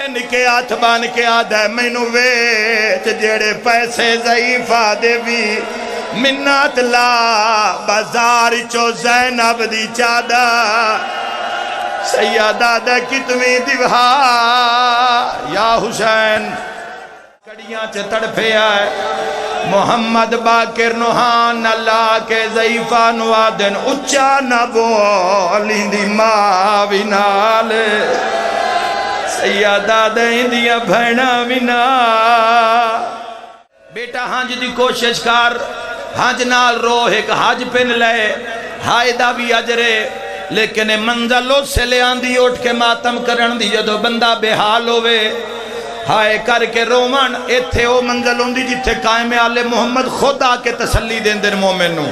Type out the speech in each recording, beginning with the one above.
نکے ہاتھ بان کے آدھا ہے مینو ویچ جیڑے پیسے ضعیفہ دے بھی منت لا بازار چو زینب دی چادہ سیدہ دا کتویں دیوہا یا حسین کڑیاں چے تڑپے آئے محمد باقر نوحان اللہ کے ضعیفہ نوادن اچھا نہ بولیں دی ماں بنال سیدہ دیں دیا بھینا بنا بیٹا ہانج دی کوشش کر ہانج نال روح ایک حاج پن لے ہائے دا بھی اجرے لیکن منزلوں سے لے آندھی اٹھ کے ماتم کرن دی جدو بندہ بے حال ہوئے ہائے کر کے رومن ایتھے او منزل ہوندی جتھے قائم آلِ محمد خود آ کے تسلی دین دن مومنوں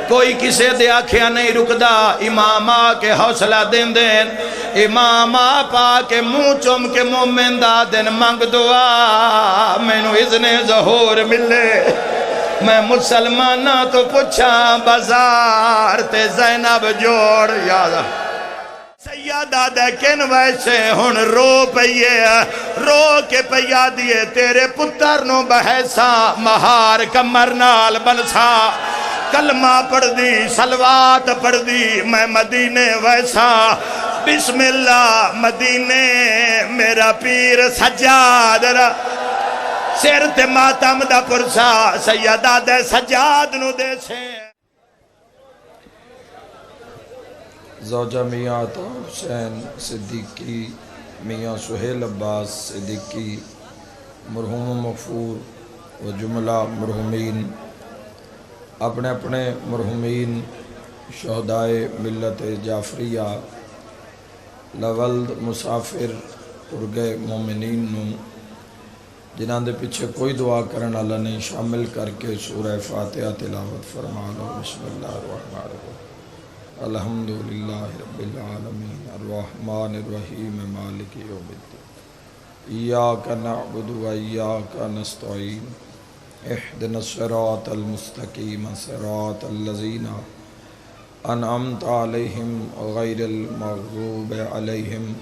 کوئی کسے دے آکھیا نہیں رکدا امام آ کے حوصلہ دین دین امام آ پا کے منہ چوم کے مومن دا دن منگ دعا مینوں اذن ظہور ملے میں مسلمانہ تو پچھا بازار تے زینب جوڑ یاد سیدہ دیکھن ویسے ہن رو پئیے رو کے پیا دیے تیرے پتر نو بحیسا مہار کمر نال بنسا کلمہ پڑھ دی سلوات پڑھ دی میں مدینے ویسا بسم اللہ مدینے میرا پیر سجاد را سیر تے ماتم دا پرسا سیدہ دے سجاد نو دے سے زوجہ میاں عطا حسین صدیقی میاں سہیل عباس صدیقی مرحوم مغفور و جملہ مرحومین اپنے اپنے مرحومین شہدائے ملت جعفریہ لولد مسافر ارگے مومنین نو جنہاں دے پیچھے کوئی دعا کرن اللہ نے شامل کر کے سورہ فاتحہ تلاوت فرما لو بسم اللہ الرحمن الرحیم الحمدللہ رب العالمین الرحمن الرحیم مالک یوم الدین ایاک نعبد و ایاک نستعین اہدنا الصراط المستقیم صراط الذین انعمت علیہم غیر المغضوب علیہم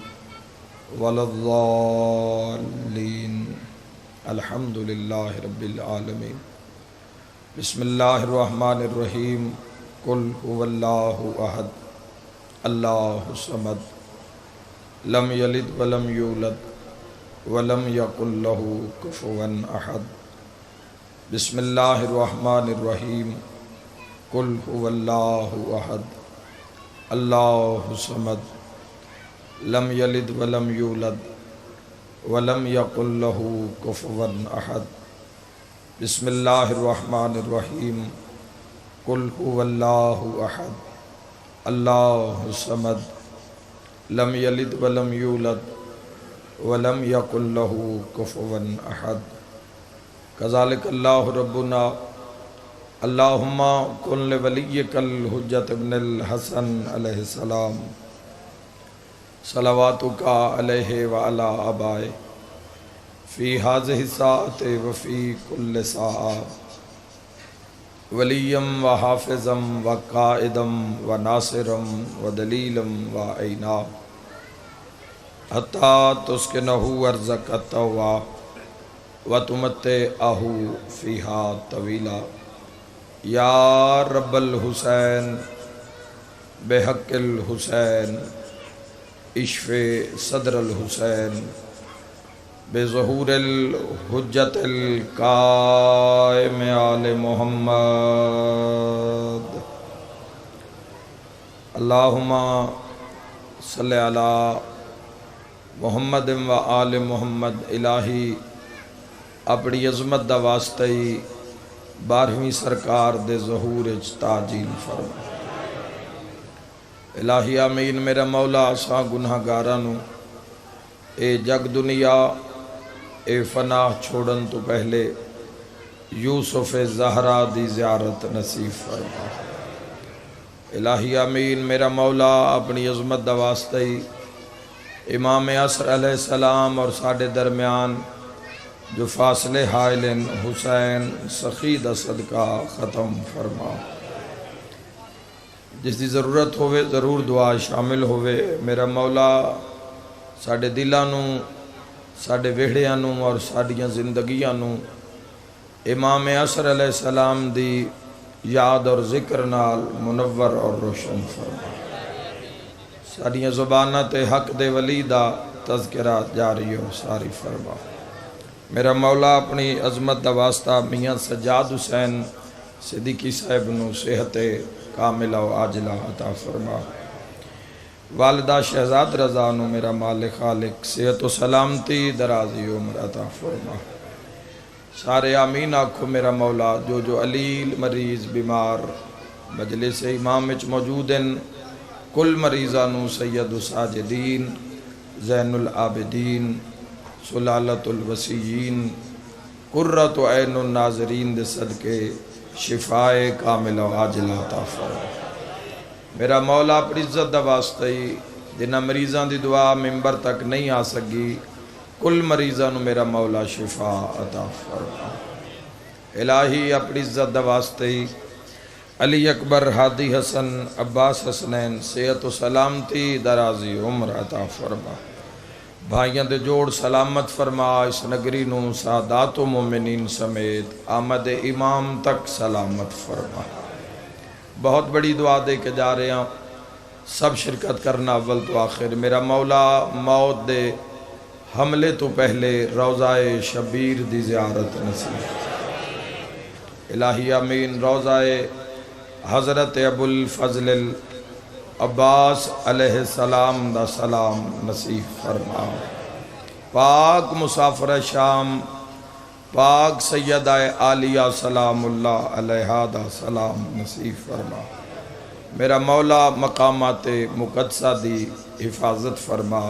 ولا الضالین الحمدللہ رب العالمین بسم اللہ الرحمن الرحیم قل هو اللہ احد اللہ صمد لم یلد ولم یولد ولم یکن لہ کفوا احد بسم اللہ الرحمن الرحیم قل هو اللہ احد اللہ صمد لم یلد ولم یولد ولم یکن لہ کفوا احد بسم اللہ الرحمن الرحیم قل هو اللہ احد اللہ صمد لم یلد ولم یولد ولم یکن لہ کفوا احد کذالک اللہ ربنا اللہم کن لولیک الحجت ابن الحسن علیہ السلام صلواتک علیہ وعلا آبائے فی ہذہ الساعۃ وفی کل ساعہ ولیم و حافظم و قائدم و ناصرم و دلیلم و عینا حتی تسکنہو ارزق التوا و تمتعہو فیہا طویلا یا رب الحسین بحق الحسین اشف صدر الحسین بظہور الحجت القائم آل محمد اللہم صلی علی محمد و آل محمد الہی اپنی عظمت دا واسطی 12ویں سرکار دے ظہور تعجیل فرما الہی آمین میرا مولا آساں گناہ گارانو اے جگ دنیا اے فنا چھوڑن تو پہلے یوسف زہرا دی زیارت نصیب فرما الہی آمین میرا مولا اپنی عظمت دا واسطی امام عصر علیہ السلام اور ساڑھے درمیان جو فاصلے حائلن حسین سخی دا صدقہ ختم فرما جس دی ضرورت ہوئے ضرور دعا شامل ہوئے میرا مولا ساڑھے دلانوں ساڈے ویڑیاں نوں اور ساڈیاں زندگیاں نوں امام عصر علیہ السلام دی یاد اور ذکر نال منور اور روشن فرما ساڈیاں زباناں تے حق دے ولی دا تذکرہ جاری و ساری فرما میرا مولا اپنی عظمت دا واسطہ میاں سجاد حسین صدیقی صاحب نو صحت کاملہ و عاجلہ عطا فرما والدہ شہزاد رضا نو میرا مالک خالق صحت و سلامتی درازی عمر عطا فرما سارے آمین آکھو میرا مولا جو علیل مریض بیمار مجلس امام وچ موجود ہیں کل مریضانو سید الساجدین زین العابدین سلالت الوسیین قرۃ عین الناظرین دے صدقے شفائے کاملہ و عاجلہ عطا فرما میرا مولا اپنی عزت دا واسطہ ہی جنہ مریضاں دی دعا ممبر تک نہیں آ سکی کل مریضاں نو میرا مولا شفا عطا فرما الہی اپنی عزت دا واسطے ہی علی اکبر ہادی حسن عباس حسنین صحت و سلامتی درازی عمر عطا فرما بھائیاں دے جوڑ سلامت فرما اس نگری نو سادات و مومنین سمیت آمد امام تک سلامت فرما بہت بڑی دعا دے کے جا رہے ہیں سب شرکت کرنا اول تو آخر میرا مولا موت دے حملے تو پہلے روضہ شبیر دی زیارت نصیب الہی آمین روضہ حضرت ابو الفضل عباس علیہ السلام دا سلام نصیب فرما پاک مسافر شام پاک سیدہ عالیہ سلام اللہ علیہ دا سلام نصیب فرما میرا مولا مقامات مقدسہ دی حفاظت فرما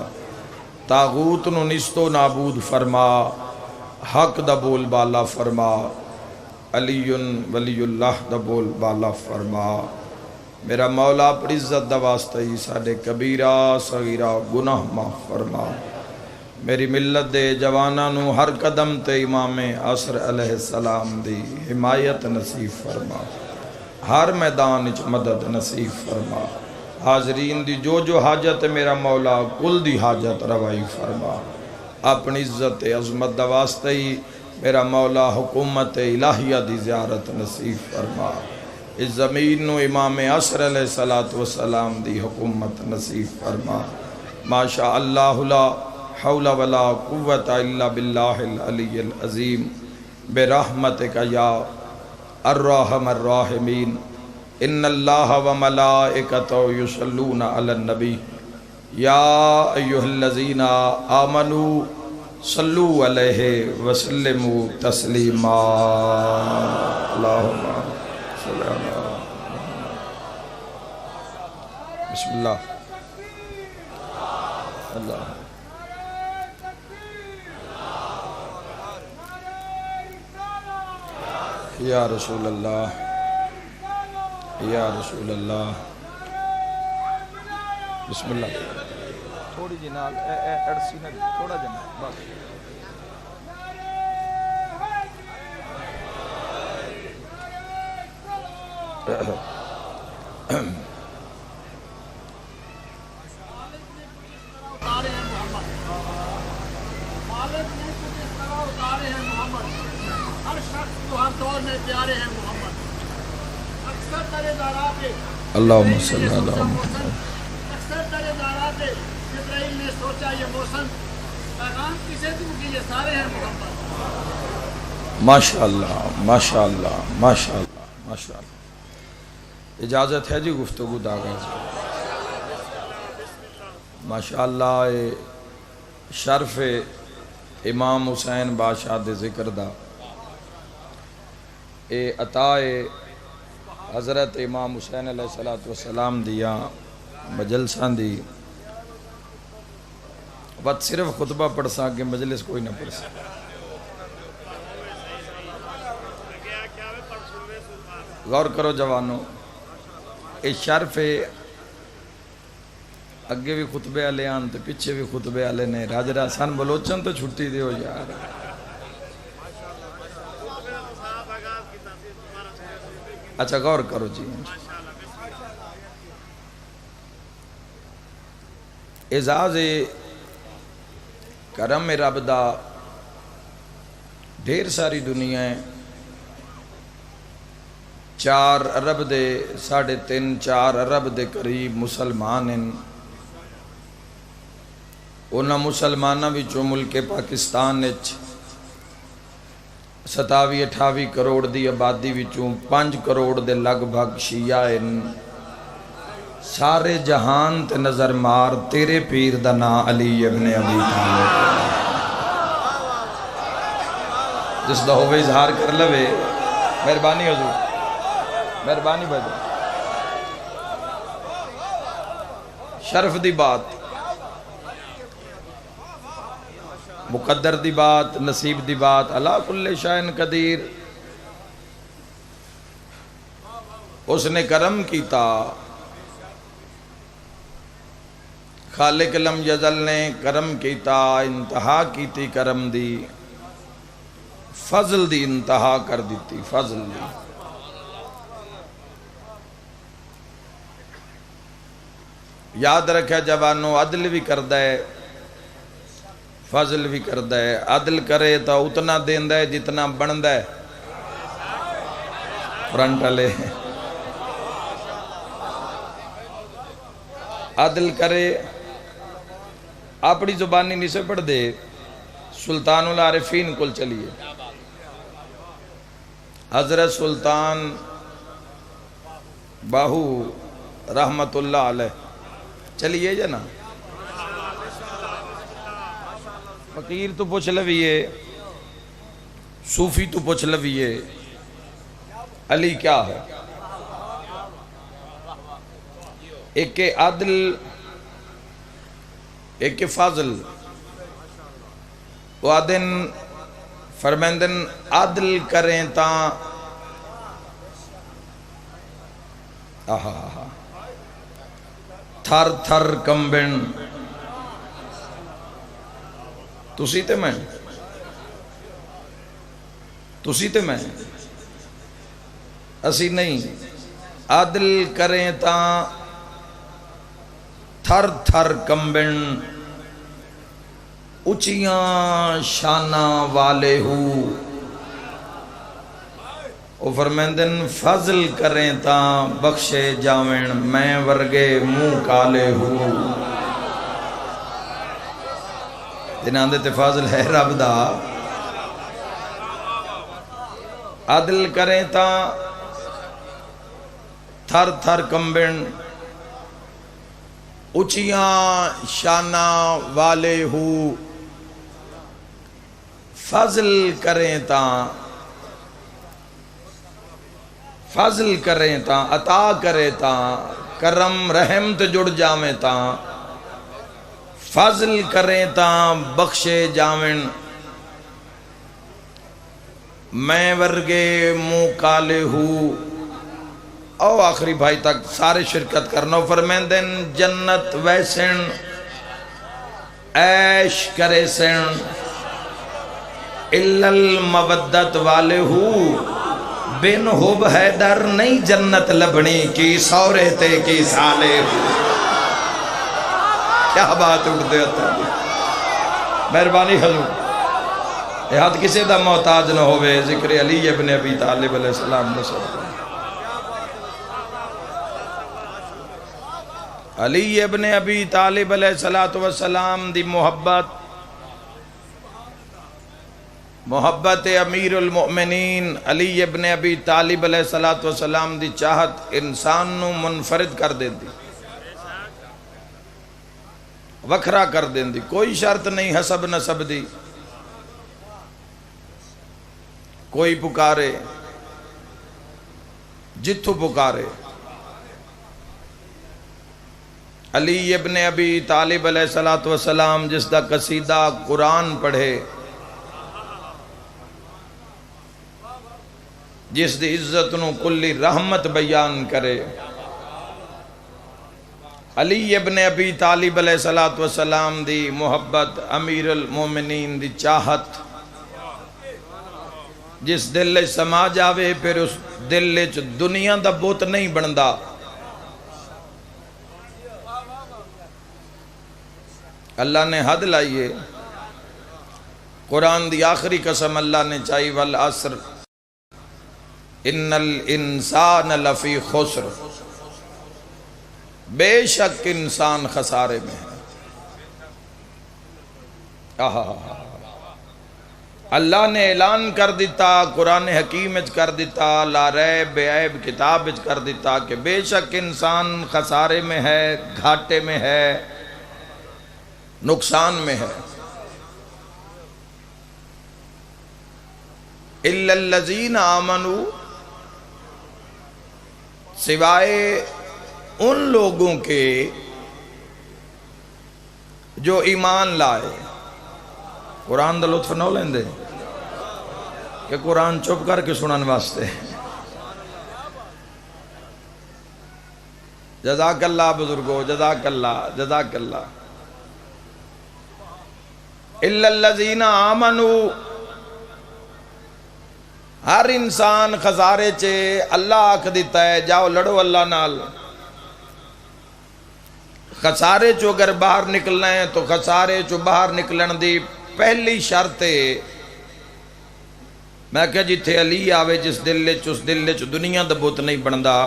تاغوت نو نستو نابود فرما حق دا بول بالا فرما علی ولی اللہ دا بول بالا فرما میرا مولا اپنی عزت دا واسطہ ہی ساڑھے کبیرہ صغیرہ گناہ معاف فرما میری ملت دے جوانانو ہر قدم تے امام عصر علیہ السلام دی حمایت نصیب فرما ہر میدان اچ مدد نصیب فرما حاضرین دی جو حاجت میرا مولا کل دی حاجت روائی فرما اپنی عزت عظمت دا واسطہ ہی میرا مولا حکومت الہیہ دی زیارت نصیب فرما اس زمین نو امام عصر علیہ السلام دی حکومت نصیب فرما ما شاء اللہ لا حول ولا قوت الا باللہ العلی العظیم برحمتک یا الرحم الراحمین ان اللہ و ملائکتہ یصلون علی النبی یا ایہا الذین آمنوا صلو علیہ وسلموا تسلیما اللہم صلی اللہ بسم اللہ اللہ یا رسول اللہ یا رسول اللہ بسم اللہ تھوڑی جی نال اڑسی نہ تھوڑا جنا بس اللہم صلی اللہ علیہ وسلم اکثر ترے دارات جبرائیل نے سوچا یہ موسم پیغام کسے دوں کہ یہ سارے ہیں محمد ماشاءاللہ ماشاءاللہ ماشاءاللہ ماشاءاللہ اجازت ہے جی گفتگو داغاز ماشاءاللہ شرف امام حسین بادشاہ دے ذکر دا اے عطا حضرت امام حسین علیہ السلام دیا مجلسان دی بات صرف خطبہ پڑھ سا کہ مجلس کوئی نہ پڑھ سا غور کرو جوانو اے شرف اگے بھی خطبے والے آن تو پیچھے بھی خطبے والے نے راج راسان بلوچن تو چھٹی دیو یار اچھا غور کرو جی اعزاز کرم رب دا ڈھیر ساری دنیا ہے 4 ارب دے 3.5 4 ارب دے قریب مسلمان ہیں انہاں مسلمانہ وچوں ملک پاکستان 27-28 کروڑ دی آبادی وچوں 5 کروڑ دے لگ بھگ شیعہ ہیں سارے جہان تے نظر مار تیرے پیر دا نام علی ابن ابی طالب جس دا ہوئے اظہار کر لوے مہربانی حضور مہربانی بھائی شرف دی بات مقدر دی بات نصیب دی بات اللہ کل شائن قدیر اس نے کرم کیتا خالق لم یزل نے کرم کیتا انتہا کیتی کرم دی فضل دی انتہا کر دیتی فضل دی یاد رکھے جوانوں عدل بھی کردہ ہے فضل بھی کردہ ہے عدل کرے تو اتنا دیندہ ہے جتنا بندہ ہے فرنٹ لے عدل کرے اپنی زبانی نہیں سے پڑھ دے سلطان العارفین کل چلیے حضرت سلطان باہو رحمت اللہ علیہ چلیے جنا فقیر تو پوچھ لویے صوفی تو پوچھ لویے علی کیا ہے ایک عدل ایک فضل وعدن فرمیندن عدل کریں تاں تھر تھر کمبن تسی تے میں اسی نہیں عدل کریں تاں تھر تھر کمبن اچیاں شانہ والے ہو او فرمیندن فضل کریں تاں بخشے جاویں میں ورگے منہ کالے ہو جنہاں دے فضل ہے رب دا عدل کریں تاں تھر تھر کمبن اچیاں شانہ والے ہو فضل کریں تاں عطا کریں تاں کرم رحم تے جڑ جاویں تاں فضل کریں تاں بخشے جاویں میں ورگے منہ کالے ہو او آخری بھائی تک سارے شرکت کرنا فرمیندن جنت ویسن عیش کرے سن الا المودت والے ہو بن حب حیدر نہیں جنت لبنی کی سورے تے کی سالے ہو کیا بات اٹھتے ہوتا ہے مہربانی حضور یہ حد کسی دا محتاج نہ ہوئے ذکر علی ابن ابی طالب علیہ السلام نے سب علی ابن ابی طالب علیہ السلام دی محبت امیر المؤمنین علی ابن ابی طالب علیہ السلام دی چاہت انسان نو منفرد کر دیں دی وکھرا کر دیں دی کوئی شرط نہیں حسب نسب دی کوئی پکارے جتھو پکارے علی ابن ابی طالب علیہ السلام جس دا قصیدہ قرآن پڑھے جس دی عزت نو کلی رحمت بیان کرے علی ابن ابی طالب علیہ السلام دی محبت امیر المومنین دی چاہت جس دل سما جاوے پھر اس دل دنیا دا بوت نہیں بندا اللہ نے حد لائیے قرآن دی آخری قسم اللہ نے چاہی والعصر ان الانسان لفی خسر، بے شک انسان خسارے میں ہے۔ اللہ نے اعلان کر دیتا، قرآن حکیم اچ کر دیتا، لا ریب بے عیب کتاب اچ کر دیتا کہ بے شک انسان خسارے میں ہے، گھاٹے میں ہے، نقصان میں ہے۔ الا الذین آمنوا، سوائے ان لوگوں کے جو ایمان لائے۔ قرآن دا لطف نہ لیندے کہ قرآن چپ کر کے سنن واسطے۔ جزاک اللہ بزرگو، جزاک اللہ، جزاک اللہ۔ الا الذین آمنوا، ہر انسان خسارے چے، اللہ آکھ دیتا ہے جاؤ لڑو اللہ نال۔ خسارے چو اگر باہر نکلنا ہے تو خسارے چو باہر نکلن دی پہلی شرط ہے، میں کہا جتھے علی آوے جس دل چ، اس دل چ دنیا دا بت نہیں بندا،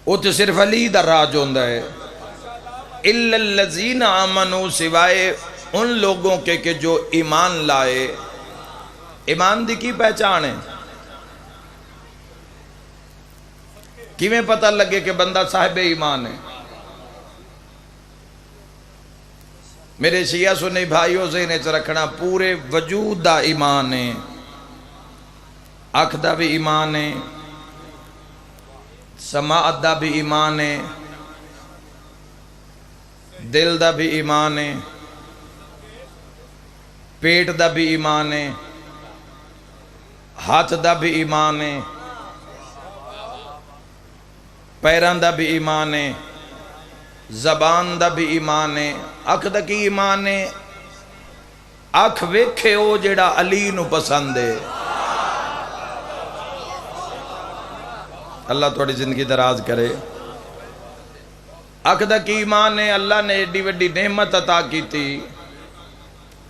وہ تو صرف علی دا راج ہوندا ہے۔ الا الذین آمنوا، سوائے ان لوگوں کے کہ جو ایمان لائے۔ ایمان دی کی پہچان ہے؟ کیویں پتہ لگے کہ بندہ صاحب ایمان ہے؟ میرے شیعہ سنی بھائیوں ذہن وچ رکھنا، پورے وجود دا ایمان ہے، اکھ دا بھی ایمان ہے، سماعت دا بھی ایمان ہے، دل دا بھی ایمان ہے، پیٹ دا بھی ایمان ہے، ہاتھ دا بھی ایمان ہے، پیران دا بھی ایمان ہے، زبان دا بھی ایمان ہے، اکھ دا کی ایمان ہے؟ اکھ ویکھے او جیڑا علی نو پسند ہے۔ اللہ تھوڑی زندگی دراز کرے۔ اکھ دا کی ایمان ہے؟ اللہ نے ایڈی وڈی نعمت عطا کی تھی،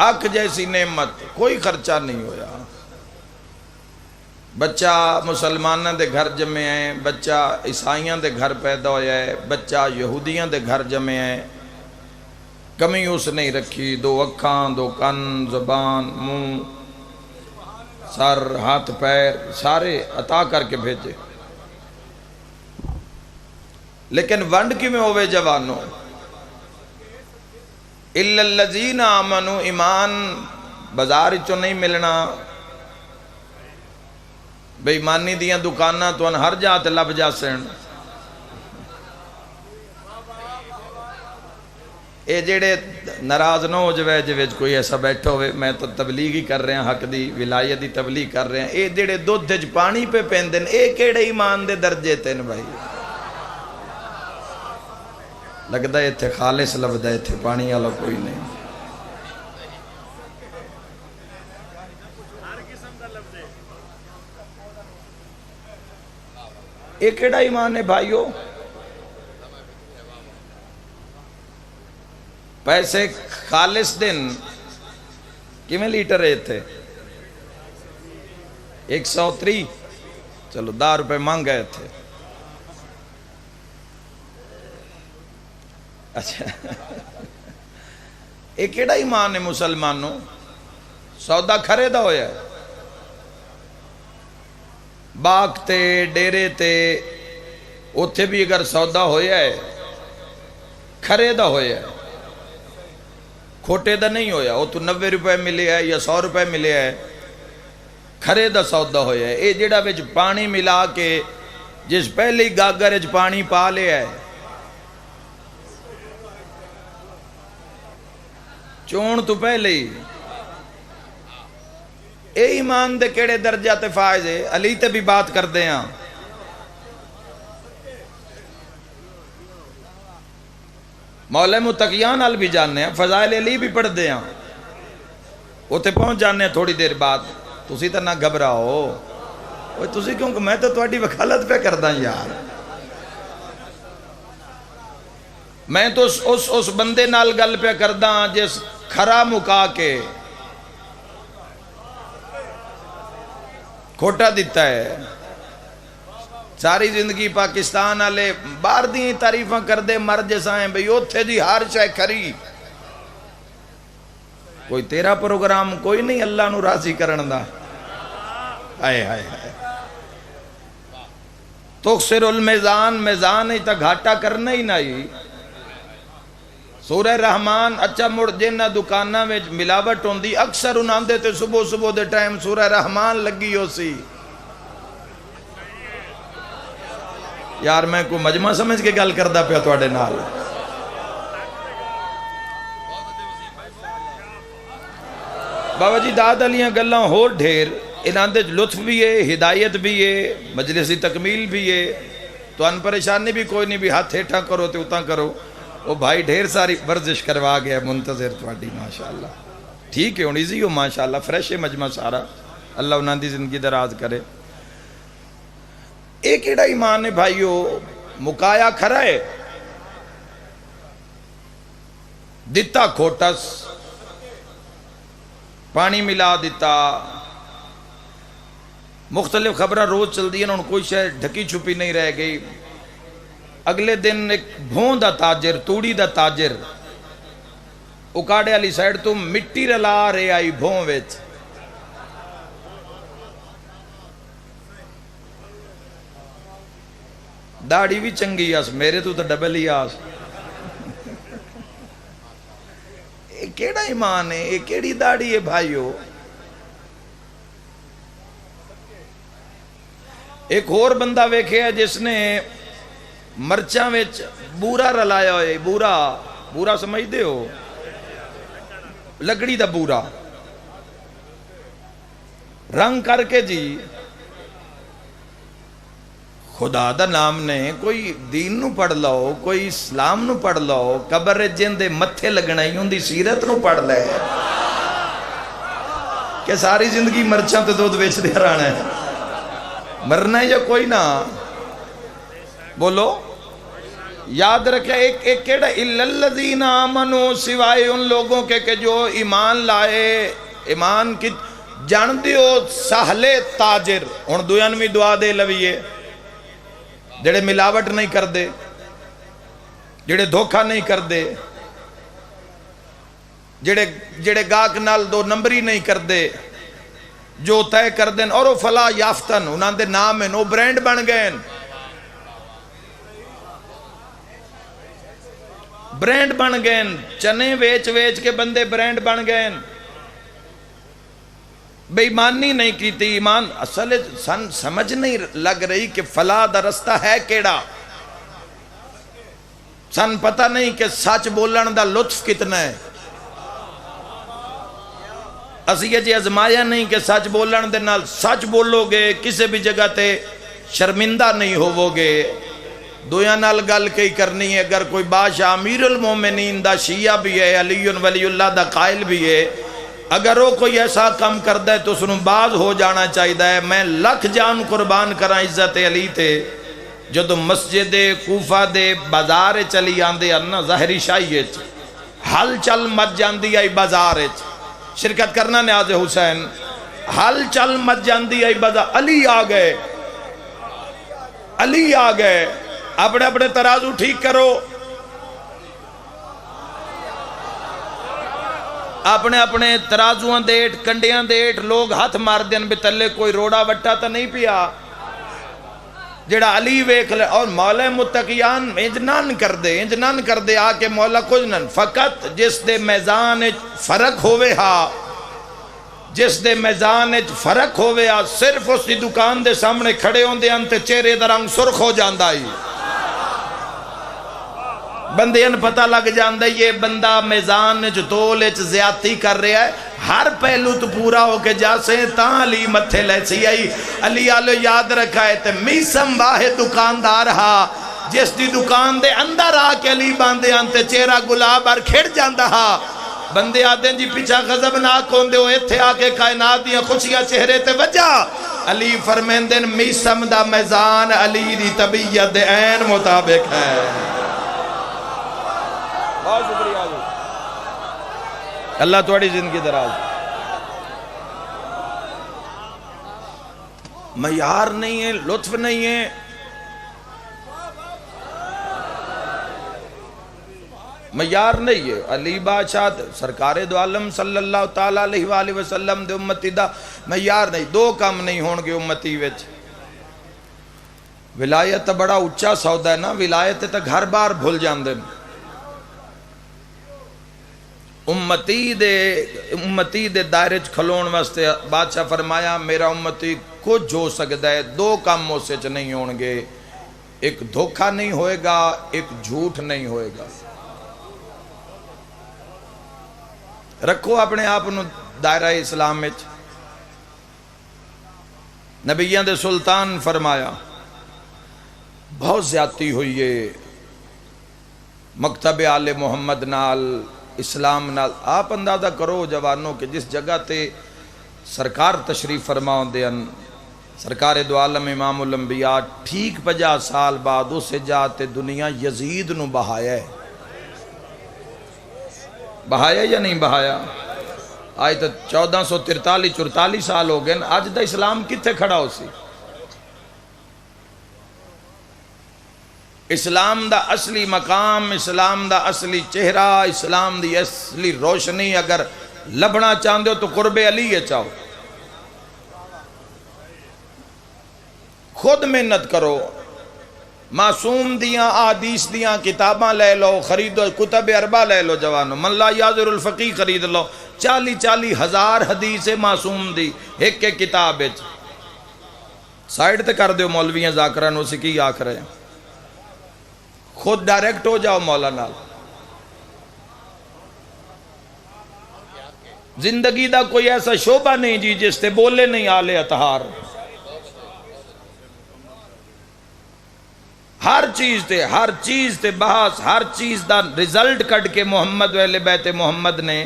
اکھ جیسی نعمت کوئی خرچہ نہیں ہویا۔ بچہ مسلمانوں دے گھر جمے ہیں، بچہ عیسائیاں دے گھر پیدا ہویا ہے، بچہ یہودیاں دے گھر جمے ہیں، کمی اس نہیں رکھی، دو اکھاں، دو کن، زبان، منہ، سر، ہاتھ، پیر سارے عطا کر کے بھیجے۔ لیکن ونڈ کی میں ہوئے جوانوں، الا الذین آمنوا، ایمان بازار چو نہیں ملنا، بے ایمانی دیاں دکانہ تو ان ہر جات لب جا سن۔ اے جڑے ناراض نہ ہو جوے جوے کوئی ایسا بیٹھا ہوئے، میں تو تبلیغ ہی کر رہے ہیں، حق دی ولایت دی تبلیغ کر رہے ہیں، اے جڑے دودھ وچ پانی پہ پیندن، اے کیڑے ایمان دے درجے تین بھائی؟ لگدا ہے ایتھے خالص لبدا ہے، ایتھے پانی والا کوئی نہیں۔ یہ کیڑا ایمان ہے بھائیو؟ پیسے خالص دن کیویں لیٹر ہے تھے؟ 130، چلو 10 روپے مانگ گئے تھے۔ اچھا یہ کیڑا ایمان ہے مسلمانوں؟ سودا خریدا ہویا ہے، باغ تے ڈیرے تے اتھے بھی اگر سودا ہویا ہے، خریدا ہویا ہے، کھوٹے دا نہیں ہویا، وہ تو 90 روپے ملے ہے یا 100 روپے ملے ہے، خریدا سودا ہویا ہے۔ اے جڑا وچ پانی ملا کے جس پہلی گاگر وچ پانی پا لیا ہے، چون تو پہلے ہی، اے ایمان دے کیڑے درجہ تے فائز ہے؟ علی تے بھی بات کر دے ہیں، مولا متقیان ال بھی جاننے ہیں، فضائل علی بھی پڑھ دے ہیں، وہ تے پہنچ جاننے ہیں تھوڑی دیر بعد۔ تسی تے نہ گھبراؤ، تسی کیونکہ میں تو تہاڈی وکالت پہ کردا یار، میں تو اس بندے نال گل پہ کردا جس کھرا مکا کے کھوٹا دیتا ہے ساری زندگی پاکستان والے باہر دی تعریفاں کر دے مر جیسا ہیں بھئی اوتھے جی ہر شے کھری کوئی تیرا پروگرام کوئی نہیں اللہ نو راضی کرن دا آئے ہائے ہائے تخسر المیزان میزان ہی تا گھاٹا کرنا ہی نہیں سورہ رحمان اچھا مڑ جنہ دکانہ میں ملاوٹ ہوندی اکثر انہاں دے تے صبح صبح دے ٹائم سورہ رحمان لگی ہو سی یار میں کو مجمع سمجھ کے گل کردہ پیا تواڈے نال بابا جی داد علیاں گلاں ہور ڈھیر انہاں دے لطف بھی ہے ہدایت بھی ہے مجلسی تکمیل بھی ہے تو ان پریشانی بھی کوئی نہیں بھی ہاتھ ہیٹھا کرو تے اتاں کرو وہ بھائی ڈھیر ساری ورزش کروا گیا منتظر تواڈی ماشاءاللہ ٹھیک ہے ہن ایزی ہو ماشاءاللہ فریش ہے مجمع سارا اللہ انہاں دی زندگی دراز کرے ایک ایڈا ایمان ہے بھائیو مکایا کھرا ہے دیتا کھوٹس پانی ملا دیتا مختلف خبریں روز چل دی ہیں ان کوئی شاید ڈھکی چھپی نہیں رہ گئی اگلے دن ایک بھون دا تاجر توڑی دا تاجر اکاڑے علی سائیڈ تو مٹی رلا رہے آئی بھون ویچ داڑھی بھی چنگی آس میرے تو ڈبل ہی آس ایک کیڑا ایمان ہے ایک کیڑی داڑھی ہے بھائیو ایک اور بندہ ویکھے ہے جس نے مرچاں ویچ بورا رلایا ہوئے بورا سمجھ دے ہو لکڑی دا بورا رنگ کر کے جی خدا دا نام نے کوئی دین نو پڑھ لو کوئی اسلام نو پڑھ لو قبر جن دے متھے لگنا ہی ان دی سیرت نو پڑھ لے کہ ساری زندگی مرچاں تے دودھ ویچ دے رانا ہے مرنا ہے یا کوئی نہ بولو یاد رکھے ایک کیڑا الذین آمنوا سوائے ان لوگوں کے کہ جو ایمان لائے ایمان کی جان دیو سہلے تاجر ان دویانوی دعا دے لویے جڑے ملاوٹ نہیں کر دے جڑے دھوکہ نہیں کر دے جڑے گاک نال دو نمبری نہیں کر دے جو طے کر دیں اور وہ فلا یافتن انہاں دے نام ہیں وہ برینڈ بن گئے برینڈ بن گئے چنے ویچ کے بندے برینڈ بن گئے بے ایمانی نہیں کی تھی ایمان اصل سمجھ نہیں لگ رہی کہ فلاح دا رستہ ہے کیڑا سن پتہ نہیں کہ سچ بولن دا لطف کتنا ہے اسی یہ جی ازمایا نہیں کہ سچ بولن دے نال سچ بولو گے کسی بھی جگہ تے شرمندہ نہیں ہوو گے دویا نال گل کئی کرنی ہے اگر کوئی بادشاہ امیر المومنین دا شیعہ بھی ہے علی ولی اللہ دا قائل بھی ہے اگر وہ کوئی ایسا کم کردہ ہے تو سنوں باز ہو جانا چاہیدہ ہے میں لکھ جان قربان کرا عزت علی تے جو تو مسجد کوفہ دے بازار چلی آندے انہا ظاہری شاہیت حل چل مت جاندی آئی بازار شرکت کرنا نیاز حسین حل چل مت جاندی آئی بازار علی آ گئے اپنے ترازو ٹھیک کرو اپنے ترازوان دیٹ کنڈیاں دیٹ لوگ ہاتھ مار دین بھی تلے کوئی روڑا وٹا تا نہیں پیا جڑا علی ویکھ لے اور مولا متقیان انجنان کر دے آکے مولا کچھ نن فقط جس دے میزان فرق ہوئے ہا جس دے میزان فرق ہوئے ہا صرف اس دی دکان دے سامنے کھڑے ہوں دے انتے چہرے دا رنگ سرخ ہو جاندہ ہی بندے ان پتہ لگ جاندہ یہ بندہ میزان جو تولے زیادتی کر رہا ہے ہر پہلو تو پورا ہو کے جاسے تاں علی متھے لے سی آئی علی آلو یاد رکھا ہے تے میسم واحد دکاندار ہا جس دی دکان دے اندر آ کے علی باندے آنتے چہرہ گلاب اور کھڑ جاندہ ہا بندے آدھیں جی پیچھا غضب نہ کوندے ہو اتھے آکے کائنات دیا خوشیاں چہرے تے وجہ علی فرمیندن میسم دا میزان علی دی طبیعت عین مطابق ہے بہت شکریہ اللہ تھوڑی زندگی دراز معیار نہیں ہے، لطف نہیں ہے. معیار نہیں ہے. علی بادشاہ سرکار دو عالم صلی اللہ تعالیٰ علیہ وآلہ وسلم دے امتی دا معیار نہیں. دو کام نہیں ہون گے امتی وچ. ولایت بڑا اچھا سودا ہے نا، ولایت تے گھر بار بھول جاندے. امتی دے دائرے چ کھلون واسطے بادشاہ فرمایا میرا امتی کچھ ہو سکتا ہے، دو کام اس وچ نہیں ہون گے، ایک دھوکہ نہیں ہوئے گا، ایک جھوٹ نہیں ہوئے گا. رکھو اپنے آپ دائرہ اسلام وچ. نبیان دے سلطان فرمایا بہت زیادتی ہوئی ہے مکتب آل محمد نال، اسلام نال. آپ اندازہ کرو جوانوں کہ جس جگہ تے سرکار تشریف فرماؤں دے ان سرکار دو عالم امام الانبیاء ٹھیک 50 سال بعد اسے جاتے دنیا یزید نو بہایا ہے. بہایا یا نہیں بہایا؟ آج تو 1443-44 سال ہو گئے. آج دا اسلام کتھے کھڑا ہو سی؟ اسلام دا اصلی مقام، اسلام دا اصلی چہرہ، اسلام دی اصلی روشنی اگر لبنا چاہندے ہو تو قرب علی ہے. چاہو خود محنت کرو، معصوم دیاں احادیث دیاں کتاباں لے لو، خریدو کتب اربع لے لو. جوانو من لا یعذر الفقی خرید لو. 40 ہزار حدیث معصوم دی ایک کتاب ہے. سائیڈ تے کر دیو مولویاں ذاکران اسی کی آکھ رہے ہیں. خود ڈائریکٹ ہو جاؤ مولا نال. زندگی دا کوئی ایسا شعبہ نہیں جی جس تے بولے نہیں آلے اطہار. ہر چیز تے بحث، ہر چیز دا رزلٹ کٹ کے محمد ویلے بیت محمد نے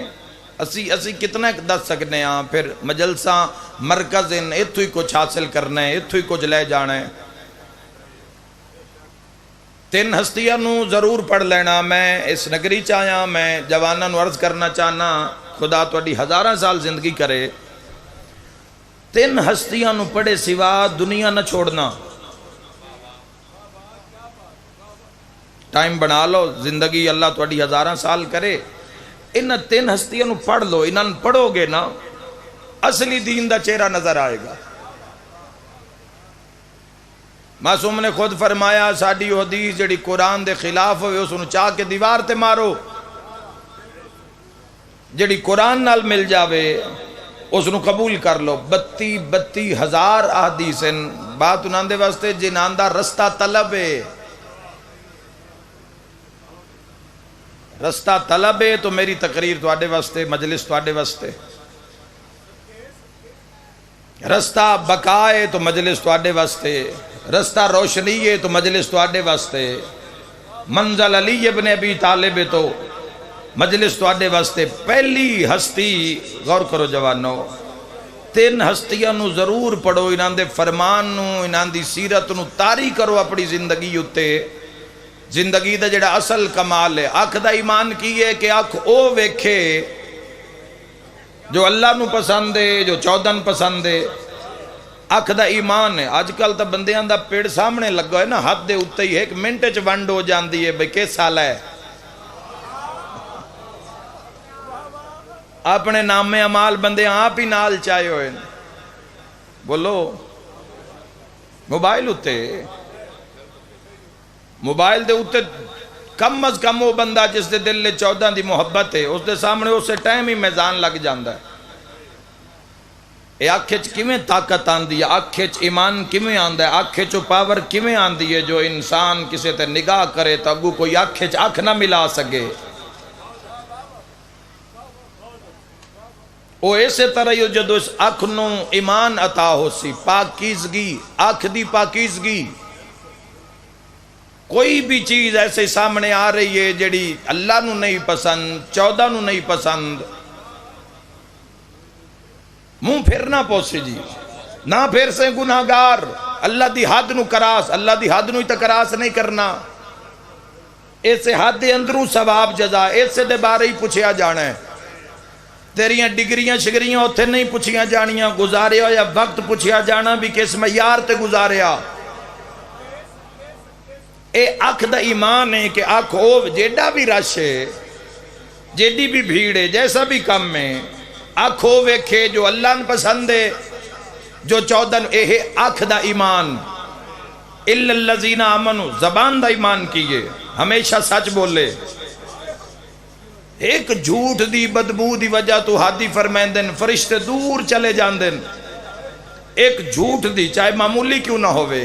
اسی کتنا دس سکنے ہاں. پھر مجلساں مرکز ان اتھو ہی کچھ حاصل کرنا ہے، اتھو ہی کچھ لے جانا ہے. 3 ہستیاں نو ضرور پڑھ لینا. میں اس نگری چاہیاں، میں جواناں نو عرض کرنا چاہنا خدا تواڈی 1000 سال زندگی کرے. 3 ہستیاں نو پڑھے سوا دنیا نہ چھوڑنا. ٹائم بنا لو، زندگی اللہ تواڈی 1000 سال کرے. ان 3 ہستیاں نو پڑھ لو. انہاں نو پڑھو گے نا اصلی دین دا چہرہ نظر آئے گا. معصوم نے خود فرمایا ساڈی حدیث جڑی قرآن دے خلاف ہوئے اس نو چاہ کے دیوار تے مارو، جڑی قرآن نال مل جاوے اس نو قبول کر لو. 32 ہزار احادیث ہیں. بات انہاں دے واسطے جنہاں دا رستہ طلب ہے، رستہ طلب ہے تو میری تقریر تواڈے واسطے، مجلس تواڈے واسطے. رستہ بقا ہے تو مجلس تواڈے واسطے، رستہ روشنی ہے تو مجلس تواڈے واسطے. منزل علی ابن ابی طالب ہے تو مجلس تواڈے واسطے. پہلی ہستی غور کرو جوانو، 3 ہستیاں نو ضرور پڑھو. انہاں دے فرمان نو، انہاں دی سیرت نو طاری کرو اپنی زندگی اتے. زندگی دا جڑا اصل کمال ہے. اکھ دا ایمان کی ہے کہ اکھ او ویکھے جو اللہ نو پسند ہے، جو 14 پسند ہے. اکھ دا ایمان ہے. آج کل تا بندیاں دا پیڑ سامنے لگا ہے نا، ہاتھ دے اتے ہی 1 منٹ چ ونڈ ہو جاندی ہے. بھئی کس سال ہے اپنے نام عمال بندے آپ ہی نال چاہے ہوئے. بولو موبائل اتے، موبائل دے اتے کم از کم وہ بندہ جس دے دل لے 14 دی محبت ہے اس دے سامنے اسے ٹائم ہی میزان لگ جاندہ ہے. آنکھیں کیویں طاقت آندی ہے، آنکھیں ایمان کیویں آندہ ہے، آنکھیں پاور کیویں آندی ہے جو انسان کسے تے نگاہ کرے تو اگو کوئی آنکھیں آنکھ نہ ملا سکے. وہ ایسے طرح ہی جدو اس آنکھ نو ایمان عطا ہو سی، پاکیزگی، آنکھ دی پاکیزگی. کوئی بھی چیز ایسے سامنے آ رہی ہے جڑی اللہ نو نہیں پسند، 14 نو نہیں پسند، منہ پھر نہ پوسی جی، نہ پھر سے گناہگار. اللہ دی حد نو کراس، اللہ دی حد نو ہی تکراس نہیں کرنا. ایسے حد دے اندروں ثواب جزا، ایسے دے بارے ہی پوچھیا جانا ہے. تیریاں ڈگریاں شگریاں اتھے نہیں پوچھیاں جانیاں، گزاریا یا وقت پوچھیا جانا بھی کس معیار تے گزاریا۔ اے اکھ دا ایمان ہے کہ اکھ ہو جیڑا بھی رش ہے، جیڑی بھی بھیڑ ہے، جیسا بھی کم ہے، اکھ ہو ویکھے جو اللہ نے پسند ہے، جو چودن اے اکھ دا ایمان۔ اِلَّا الَّذِينَ آمَنُوا، زبان دا ایمان کیے، ہمیشہ سچ بولے۔ ایک جھوٹ دی بدبو دی وجہ تو حادی فرمیندن فرشتے دور چلے جاندن، ایک جھوٹ دی چاہے معمولی کیوں نہ ہوئے۔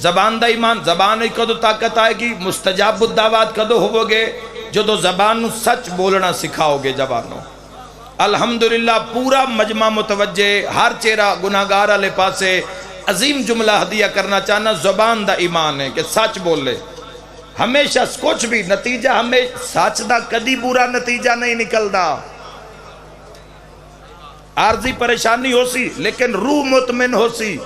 زبان دا ایمان، زبان کدو طاقت آئے گی، مستجاب الدعوات کدو ہوو گے جو زبان سچ بولنا سکھاؤ گے زبانوں۔ الحمدللہ پورا مجمع متوجہ، ہر چہرہ گناہگار علیہ پاسے عظیم جملہ ہدیہ کرنا چاہنا، زبان دا ایمان ہے کہ سچ بولے ہمیشہ، کچھ بھی نتیجہ ہمیں سچ دا کدی برا نتیجہ نہیں نکلدا۔ عارضی پریشانی ہو سی لیکن روح مطمئن ہو سی،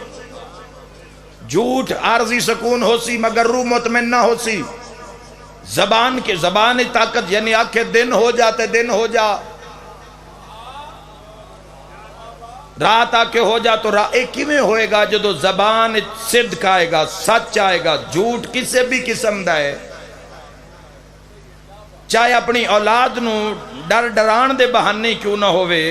جھوٹ عارضی سکون ہو سی مگر روح مطمئن نہ ہو سی۔ زبان کے زبان طاقت یعنی آنکھیں دن ہو جاتے دن ہو جا، رات آ کے ہو جا تو ایک ہی میں ہوئے گا جدو زبان صدق آئے گا، سچ آئے گا۔ جھوٹ کسے بھی قسم دا ہے، چاہے اپنی اولاد نو ڈر ڈران دے بہانے کیوں نہ ہوئے،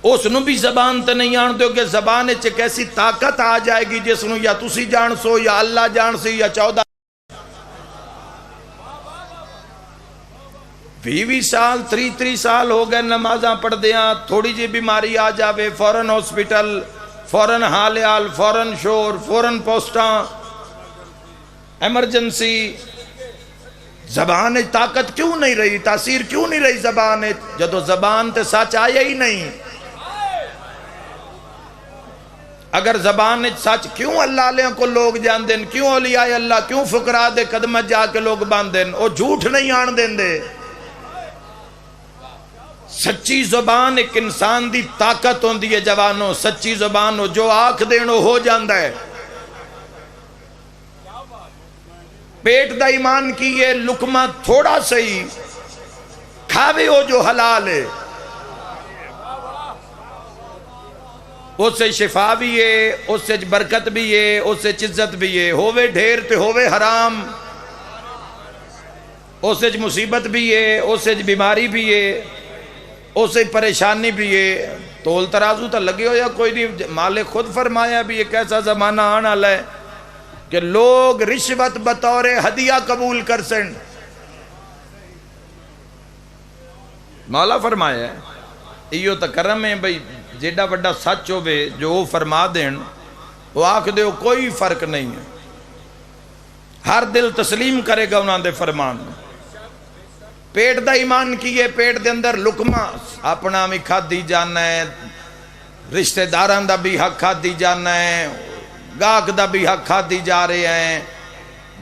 اس نو بھی زبان تے نہیں آن دو کہ زبان ایک ایسی طاقت آ جائے گی جس نو یا تسی جان سو یا اللہ جان سی یا 14 20 سال 30 سال ہو گئے نمازاں پڑھ دیاں، تھوڑی جی بیماری آ جاوے فوراً ہاسپٹل، فوراً حال فوراً شور، فوراً پوسٹاں، ایمرجنسی۔ زبان طاقت کیوں نہیں رہی، تاثیر کیوں نہیں رہی زبان جدو زبان تے سچ آیا ہی نہیں۔ اگر زبان سچ کیوں اللہ علیہ کو لوگ جان دیں، کیوں اولیاء اللہ، کیوں فقراء دے قدمت جا کے لوگ باندھیں، وہ جھوٹ نہیں آن دیں دے۔ سچی زبان ایک انسان دی طاقت ہوندی ہے جوانوں، سچی زبان ہو جو آنکھ دینو ہو جاندہ ہے۔ پیٹ دا ایمان کیے لقمہ تھوڑا سہی کھاوے ہو جو حلال ہے، اس سے شفا بھی ہے، اس سے برکت بھی ہے، اس سے عزت بھی ہے۔ ہووے ڈھیر تے ہووے حرام، اس سے مصیبت بھی ہے، اس سے بیماری بھی ہے، اس سے پریشانی بھی ہے۔ تول ترازو تا لگے ہو یا کوئی نہیں، مالک خود فرمایا بھی ایک ایسا زمانہ آنا ہے کہ لوگ رشوت بطور ہدیہ قبول کر سن۔ مولا فرمایا ہے ایو تکرم ہے بھئی جیڑا بڑا سچ ہو بے جو وہ فرما دین، وہ آکھ دے کوئی فرق نہیں ہے، ہر دل تسلیم کرے گا انہاں دے فرمان۔ پیٹ دا ایمان کیے، پیٹ دے اندر لقمہ اپنا بھی کھا دی جانا ہے، رشتہ داران دا بھی حق کھا دی جانا ہے، گاہک دا بھی حق کھا دی جا رہے ہیں،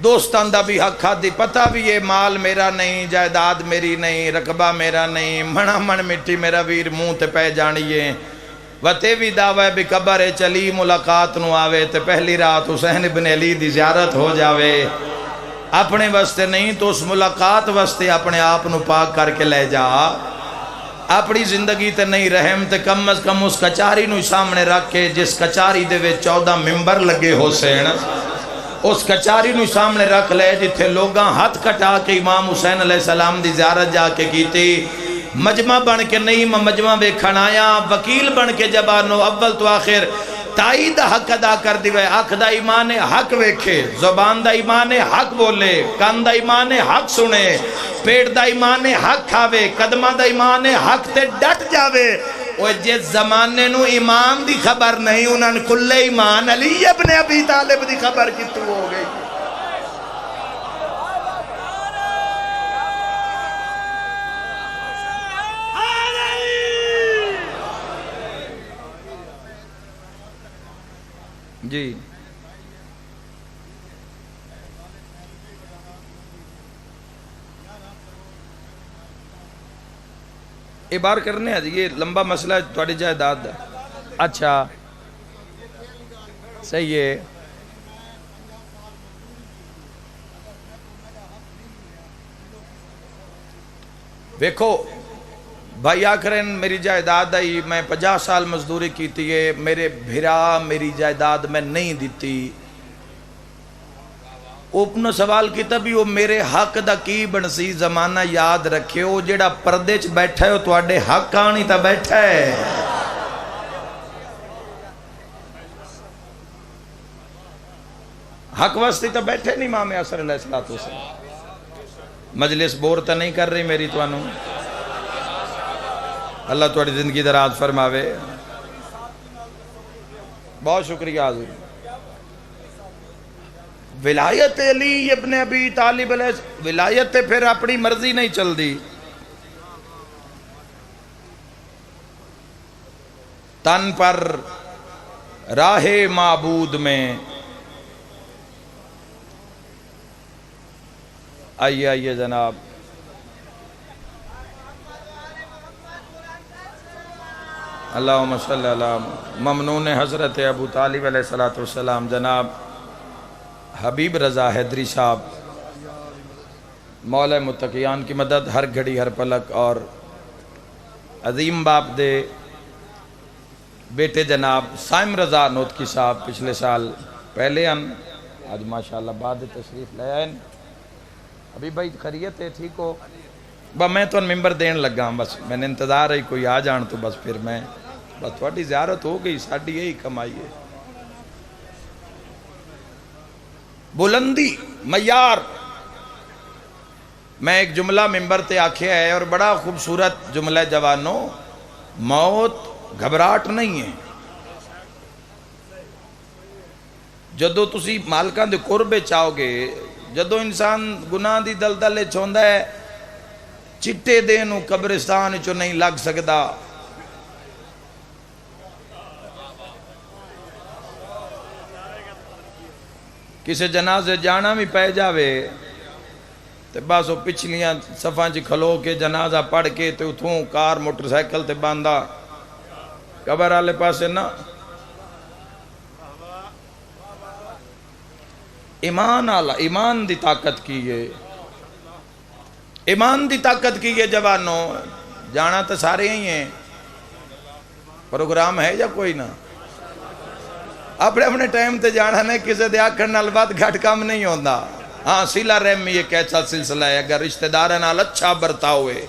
دوستان دا بھی حق کھا دی۔ پتہ بھی یہ مال میرا نہیں، جائیداد میری نہیں، رقبہ میرا نہیں، منا من مٹی میرا ویر منہ تے پہ جانیے۔ وتے بھی دعوے بھی قبر چلی ملاقات نو آوے تے پہلی رات حسین ابن علی دی زیارت ہو جاوے، اپنے واسطے نہیں تو اس ملاقات واسطے اپنے آپ نو پاک کر کے لے جا۔ اپنی زندگی تے نہیں رحم تے کم از کم اس کچاری نو سامنے رکھ کے جس کچاری دے وچ 14 ممبر لگے حسین، اس کچاری نو سامنے رکھ لے جتھے لوگاں ہاتھ کٹا کے امام حسین علیہ السلام دی زیارت جا کے کیتی۔ مجمع بن کے نہیں مجمع ویکھن آیا، وکیل بن کے جبانو اول تو آخر تائید حق ادا کر دیوے۔ آنکھ دا ایمان حق ویکھے، زبان دا ایمان حق بولے، کان دا ایمان حق سنے، پیٹ دا ایمان حق کھاوے، قدمہ دا ایمان حق تے ڈٹ جاوے۔ وہ جس زمانے نو ایمان دی خبر نہیں، انہاں کل ایمان علی ابن ابی طالب دی خبر کتو ہو گئی۔ جی یہ بار کرنے ہیں جی، یہ لمبا مسئلہ ہے تھوڑی جائیداد ہے۔ اچھا صحیح ہے۔ ویکھو بھائی آخرین میری جائیداد آئی میں 50 سال مزدوری کیتی ہے میرے بھرا میری جائیداد میں نہیں دیتی اپنا سوال کیتا بھی وہ میرے حق دا کی بنسی زمانہ یاد رکھے وہ جیڑا پردے چ بیٹھا ہے وہ تواڈے حق آنی تا بیٹھا ہے حق واسطے تا بیٹھے نہیں امام عصر علیہ السلام مجلس بور تا نہیں کر رہی میری تو انہوں اللہ تواڈی زندگی دراز فرماوے بہت شکریہ حضور ولایت علی ابن ابی طالب علیہ ولایت پھر اپنی مرضی نہیں چل دی تن پر راہ معبود میں آئیے جناب اللہم صلی اللہ ممنون حضرت ابو طالب علیہ السلام جناب حبیب رضا حیدری صاحب مولا متقیان کی مدد ہر گھڑی ہر پلک اور عظیم باپ دے بیٹے جناب سائم رضا نوتکی صاحب پچھلے سال پہلے ہم آج ماشاءاللہ بعد تشریف لے آئے ابھی بھائی خیریت ہے ٹھیک ہو میں تو ممبر دین لگا ہوں بس میں نے انتظار ہے کوئی آ جان تو بس پھر میں بس تھوڑی زیارت ہو گئی ساڑھی یہی کمائی ہے بلندی معیار میں ایک جملہ ممبر تے آکھیا ہے اور بڑا خوبصورت جملہ جوانوں موت گھبراہٹ نہیں ہے جدو تسی مالکاں دے قربے چاہو گے جدو انسان گناہ دی دلدل چوندا ہے چٹے دینو قبرستان چو نہیں لگ سکدا کسے جنازے جانا بھی پہ جاوے تے بس وہ پچھلیاں صفاں چ کھلو کے جنازہ پڑھ کے تے اتھوں کار موٹر سائیکل تے باندھا قبر والے پاسے نا ایمان آلہ ایمان دی طاقت کی ہے ایمان دی طاقت کی ہے جوانوں جانا تو سارے ہی ہیں پروگرام ہے یا کوئی نہ اپنے اپنے ٹائم تے جانا نے کسے دیا کرنا البات گھٹ کام نہیں ہوندہ ہاں صلہ رحمی ایک ایسا سلسلہ ہے اگر رشتہ داران آل اچھا برتا ہوئے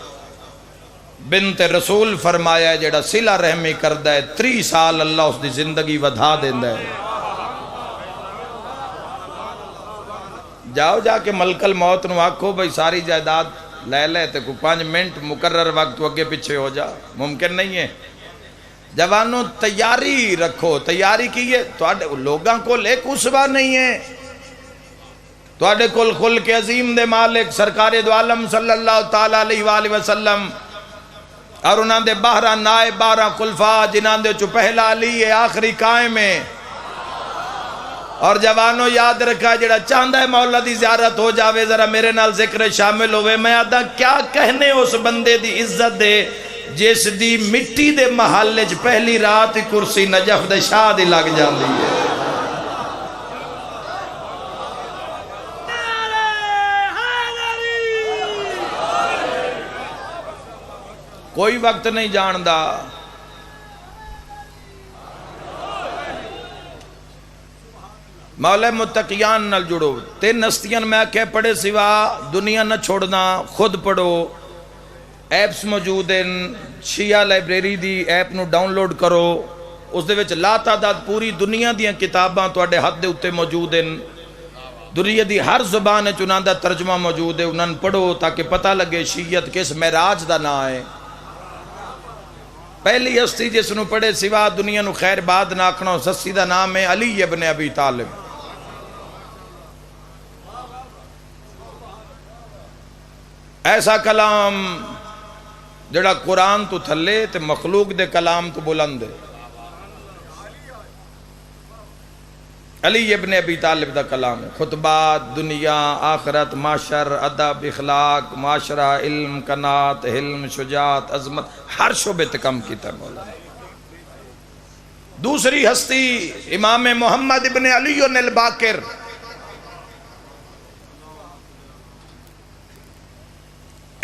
بنت رسول فرمایا ہے جیڑا صلہ رحمی کردہ ہے 3 سال اللہ اس دی زندگی ودھا دیندہ ہے جاؤ جا کے ملک الموت نو آکھو بھئی ساری جائیداد لے لے تے کو 5 منٹ مقرر وقت اگے پیچھے ہو جا ممکن نہیں ہے جوانوں تیاری رکھو تیاری کیے لوگاں کو ایک اسوہ نہیں ہے تواڈے کل خلق عظیم دے مالک سرکار دو عالم صلی اللہ تعالیٰ علیہ وآلہ وسلم اور انہاں دے 12 نائب 12 خلفاء جنہاں دے چو پہلا علی ہے آخری قائم ہے اور جوانوں یاد رکھا جڑا چاندہ ہے مولا دی زیارت ہو جاوے ذرا میرے نال ذکر شامل ہوئے میں آدھا کیا کہنے اس بندے دی عزت دے جس دی مٹی دے محلے چ پہلی رات کرسی نجف دے شاہ دی لگ جاندی ہے کوئی وقت نہیں جاندہ مولا متقیان نال جڑو 3 ہستیاں میں کہ پڑھے سوا دنیا نہ چھوڑنا خود پڑھو ایپس موجود ہیں شیعہ library the app know down load کرو اس دے وچ لا تعداد پوری دنیا دیاں کتاباں تواڈے ہاتھ دے اوتے موجود ہیں دنیا دی ہر زبان وچ انہاں دا ترجمہ موجود ہے انہاں پڑھو تاکہ پتہ لگے شیعت کس معراج دا نا ہے پہلی ہستی جس نو پڑھے سوا دنیا نو خیر باد نہ آکھنا اس ہستی دا نام ہے علی ابن ابی طالب ایسا کلام جڑا قرآن تو تھلے تے مخلوق دے کلام تو بلند ہے علی ابن ابی طالب دا کلام ہے خطبات دنیا آخرت معاشر ادب اخلاق معاشرہ علم قناعت حلم شجاعت عظمت ہر شعبے تکم کیتا ہے مولا دوسری ہستی امام محمد ابن علی الباقر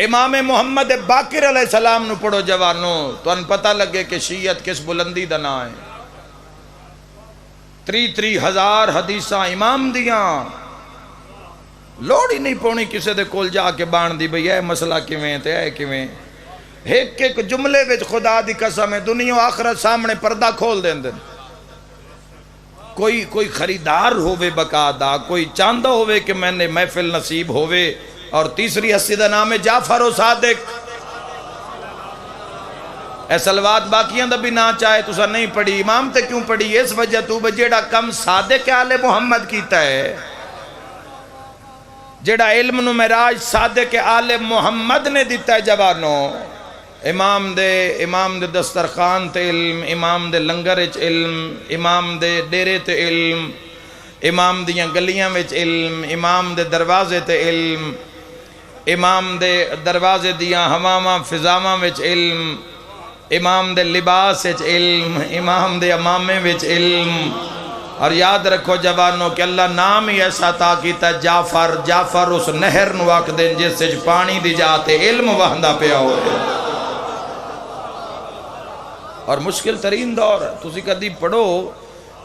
امام محمد باقر علیہ السلام نو پڑھو جوانو تو ان پتہ لگے کہ شیعت کس بلندی دا نا ہے 33,000 حدیثاں امام دیاں لوڑ ہی نہیں پونی کسے دے کول جا کے بان دی بھئی اے مسئلہ کیویں تے اے کیویں ایک ایک جملے وچ خدا دی قسم ہے دنیا و آخرت سامنے پردہ کھول دیں دن کوئی خریدار ہووے بقاعدہ کوئی چاندہ ہووے کہ میں نے محفل نصیب ہووے اور تیسری ہستی دا نام ہے جعفر و صادق اے سلوات باقیاں دا بھی نہ چاہے تو سا نہیں پڑھی امام تے کیوں پڑھی اس وجہ تو بجیڑا کم صادق آل محمد کیتا ہے جیڑا علم نو معراج صادق آل محمد نے دیتا ہے جوانو امام دے دسترخوان تے علم امام دے لنگر وچ علم امام دے ڈیرے تے علم امام دیاں گلیاں وچ علم امام دے دروازے تے علم امام دے دروازے دیاں ہواواں فضاواں وچ علم امام دے لباس وچ علم امام دے امامے وچ علم اور یاد رکھو جوانوں کہ اللہ نام ہی ایسا تا کیتا جعفر اس نہر نو آکھ دیں جس سے پانی دی جاتے علم وہندہ پیا ہوئے اور مشکل ترین دور تسی کدی پڑھو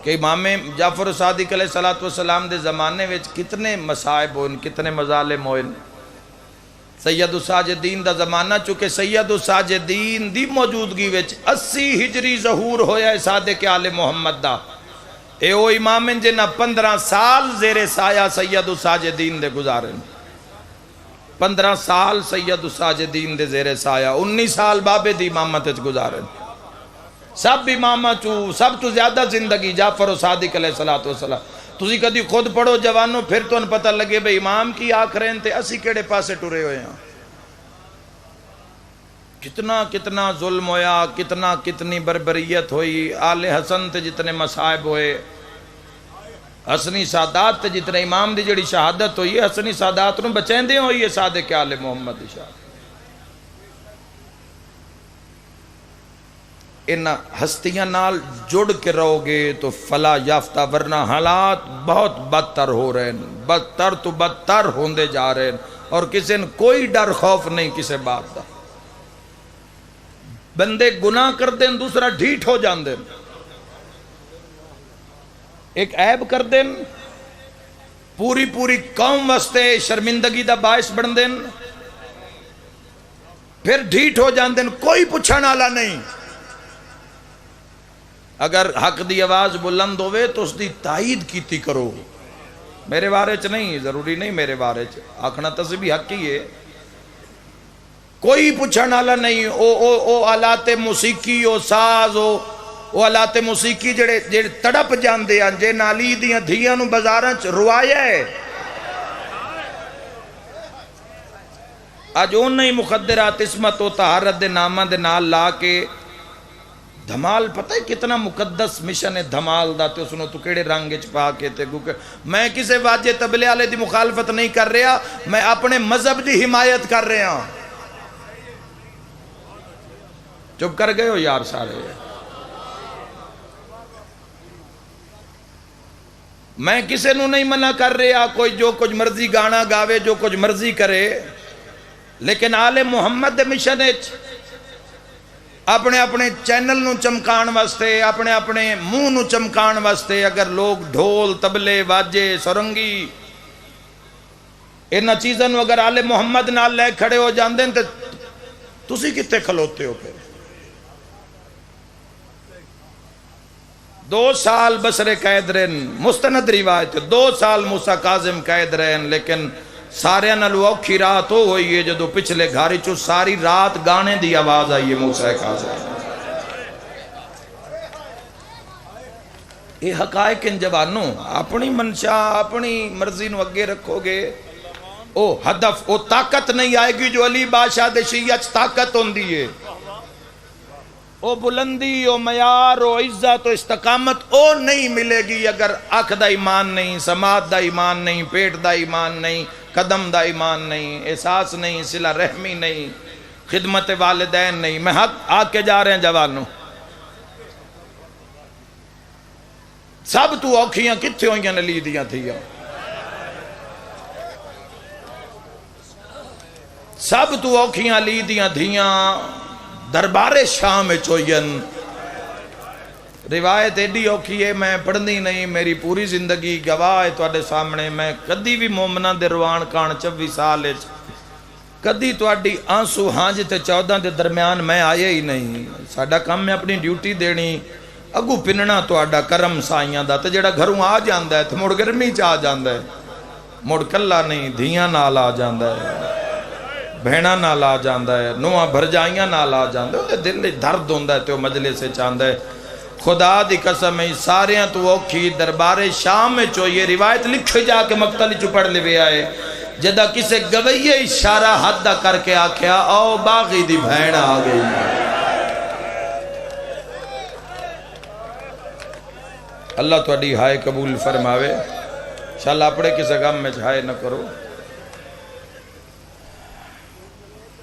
کہ امام جعفر صادق علیہ السلام دے زمانے وچ کتنے مصائب ہوئے کتنے مظالم ہوئے سید الساجدین دا زمانہ چکے سید الساجدین دی موجودگی وچ 80 ہجری ظہور ہویا ہے صادق آل محمد دا اے او امام جنہ 15 سال زیر سایہ سید الساجدین دے گزارن 15 سال سید الساجدین دے زیر سایہ 19 سال بابے دی امامت گزارن سب امامہ سب تو زیادہ زندگی جعفر و صادق علیہ السلام تسی کدی خود پڑھو جوانوں پھر تو ان پتہ لگے بھئی امام کی آخرین تے اسی کیڑے پاسے ٹرے ہوئے ہیں کتنا ظلم ہویا کتنی بربریت ہوئی آل حسن تے جتنے مصائب ہوئے حسنی سادات تے جتنے امام دی جڑی شہادت ہوئی ہے حسنی سادات نو بچین دے ہوئی ہے صادق آل محمد دی شہادت ان ہستیاں نال جڑ کے رہو گے تو فلا یافتہ ورنہ حالات بہت بدتر ہو رہے ہیں بدتر تو بدتر ہوندے جا رہے ہیں اور کسی نے کوئی ڈر خوف نہیں کسی بات دا بندے گناہ کر دیں دوسرا ڈھیٹ ہو جان دیں ایک عیب کر دیں پوری قوم واسطے شرمندگی دا باعث بن دیں پھر ڈھیٹ ہو جان دیں کوئی پوچھن والا نہیں اگر حق دی آواز بلند ہوئے تو اس دی تائید کیتی کرو میرے بارے چ نہیں ضروری نہیں میرے بارے چ آکھنا تسی بھی حق ہی ہے کوئی پوچھن والا نہیں او آلات موسیقی او ساز او آلات موسیقی جڑے تڑپ جاندے ہیں جے نالی دیاں دھیاں نو بازاراں چ روایا ہے اج اون نہیں مخدرات عصمت و طہارت دے نامہ دے نال لا کے دھمال پتہ ہے کتنا مقدس مشن ہے دھمال دا تے اسنو تو کیڑے رنگ وچ پا کے تے میں کسے واجے تبلے والے دی مخالفت نہیں کر رہا میں اپنے مذہب دی حمایت کر رہا چپ کر گئے ہو یار سارے میں کسے نو نہیں منع کر رہا کوئی جو کچھ مرضی گانا گاوے جو کچھ مرضی کرے لیکن آل محمد دے مشن وچ اپنے چینل نو چمکان واسطے اپنے منہ نو چمکان واسطے اگر لوگ ڈھول تبلے واجے سرنگی انہاں چیزاں نو اگر آل محمد نال لے کھڑے ہو جاندے تے تسی کتے کھلوتے ہو پھر 2 سال بصرے قید رہن مستند روایت 2 سال موسیٰ کاظم قید رہن لیکن سارے نالو اوکھی رات ہو ہوئی ہے جدو پچھلے گھاری چو ساری رات گانے دی آواز آئی ہے موسیٰ کاظم یہ حقائق ان جوانوں اپنی منشا اپنی مرضی نو اگے رکھو گے او ہدف او طاقت نہیں آئے گی جو علی بادشاہ دے شیعہ طاقت ہوندی ہے او بلندی او معیار او عزت او استقامت او نہیں ملے گی اگر آنکھ دا ایمان نہیں سماعت دا ایمان نہیں پیٹ دا ایمان نہیں قدم دا ایمان نہیں احساس نہیں صلہ رحمی نہیں خدمت والدین نہیں میں حق آکے جا رہے ہیں جوانوں سب تو اوکھیاں کتھے ہوئیاں نلی دیاں تھیاں سب تو اوکھیاں علی دیاں دھیاں دربار شام چوئین. روایت ایڈی اوکھی ہے میں پڑھنی نہیں, میری پوری زندگی گواہ ہے تواڈے سامنے. میں کدی بھی مومناں دے روان کان 24 سال وچ کدی تواڈی آنسو ہانج تے 14 دے درمیان میں آیا ہی نہیں. ساڈا کام ہے اپنی ڈیوٹی دینی, اگو پننا تواڈا کرم سائیاں دا. تے جڑا گھروں آ جاندا ہے تے مڑ گرمی چ آ جاندا ہے, مڑ کلا نہیں دھیاں نال آ جاندا ہے, بہناں نال آ جاندا ہے, نواں بھرجائیاں نال آ جاندا ہے. دل وچ درد ہوندا ہے تے او مجلس وچ آندا ہے. خدا دی قسم ہے ساریاں تو اوکھی دربار شام میں چوئیے. روایت لکھے جا کے مقتل چ پڑھ لے آئے جدہ کسے گوئیے اشارہ حد دا کر کے آکھیا او باغی دی بہن آ گئی. اللہ تواڈی ہائے قبول فرماوے. انشاءاللہ اپنے کسے غم میں ہائے نہ کرو.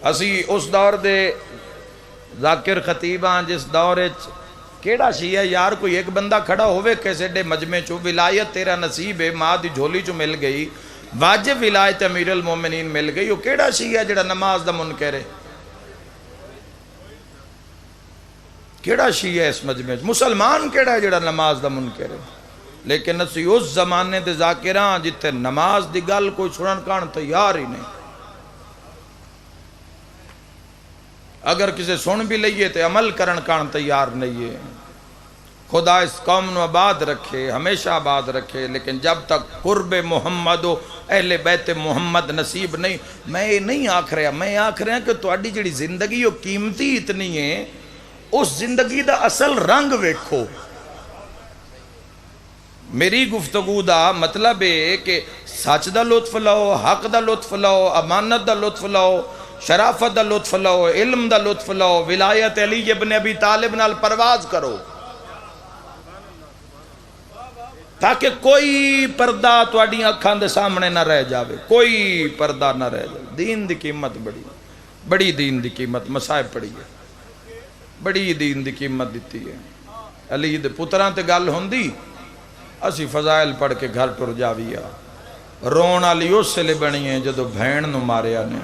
اسی اس دور دے ذاکر خطیباں جس دور کیڑا شیعہ یار کوئی ایک بندہ کھڑا ہوئے کیسے ڈے مجمع چو ولایت تیرا نصیب ہے ماں دی جھولی چو مل گئی, واجب ولایت امیر المومنین مل گئی. وہ کیڑا شیعہ جڑا نماز دا منکر ہے؟ کیڑا شیعہ اس مجمع چ؟ مسلمان کیڑا ہے جڑا نماز دا منکر ہے؟ لیکن اسی اس زمانے دے ذاکراں جتے نماز دی گل کوئی سنن کان تیار ہی نہیں. اگر کسی سن بھی لئیے تو عمل کرن کان تیار نہیں ہے. خدا اس قوم نو آباد رکھے, ہمیشہ آباد رکھے. لیکن جب تک قرب محمد و اہل بیت محمد نصیب نہیں, میں یہ نہیں آکھ رہا, میں آکھ رہا کہ تواڈی جڑی زندگی وہ قیمتی اتنی ہے, اس زندگی دا اصل رنگ ویکھو. میری گفتگو دا مطلب ہے کہ سچ دا لطف لو, حق دا لطف لو, امانت دا لطف لو, شرافت دا لطف لو, علم دا لطف لو, ولایت علی ابن ابی طالب نال پرواز کرو تاکہ کوئی پردہ تواڈی اکھاں دے سامنے نہ رہ جاوے, کوئی پردہ نہ رہ جاوے. دین دی قیمت بڑی بڑی, دین دی قیمت مصائب پڑی ہے, بڑی دین دی قیمت دیتی ہے. علی دے پتراں تے گل ہوندی اسی فضائل پڑھ کے گھر ٹر جاویا. رون والی اس لیے بنی ہے جدو بہن نو ماریا نے.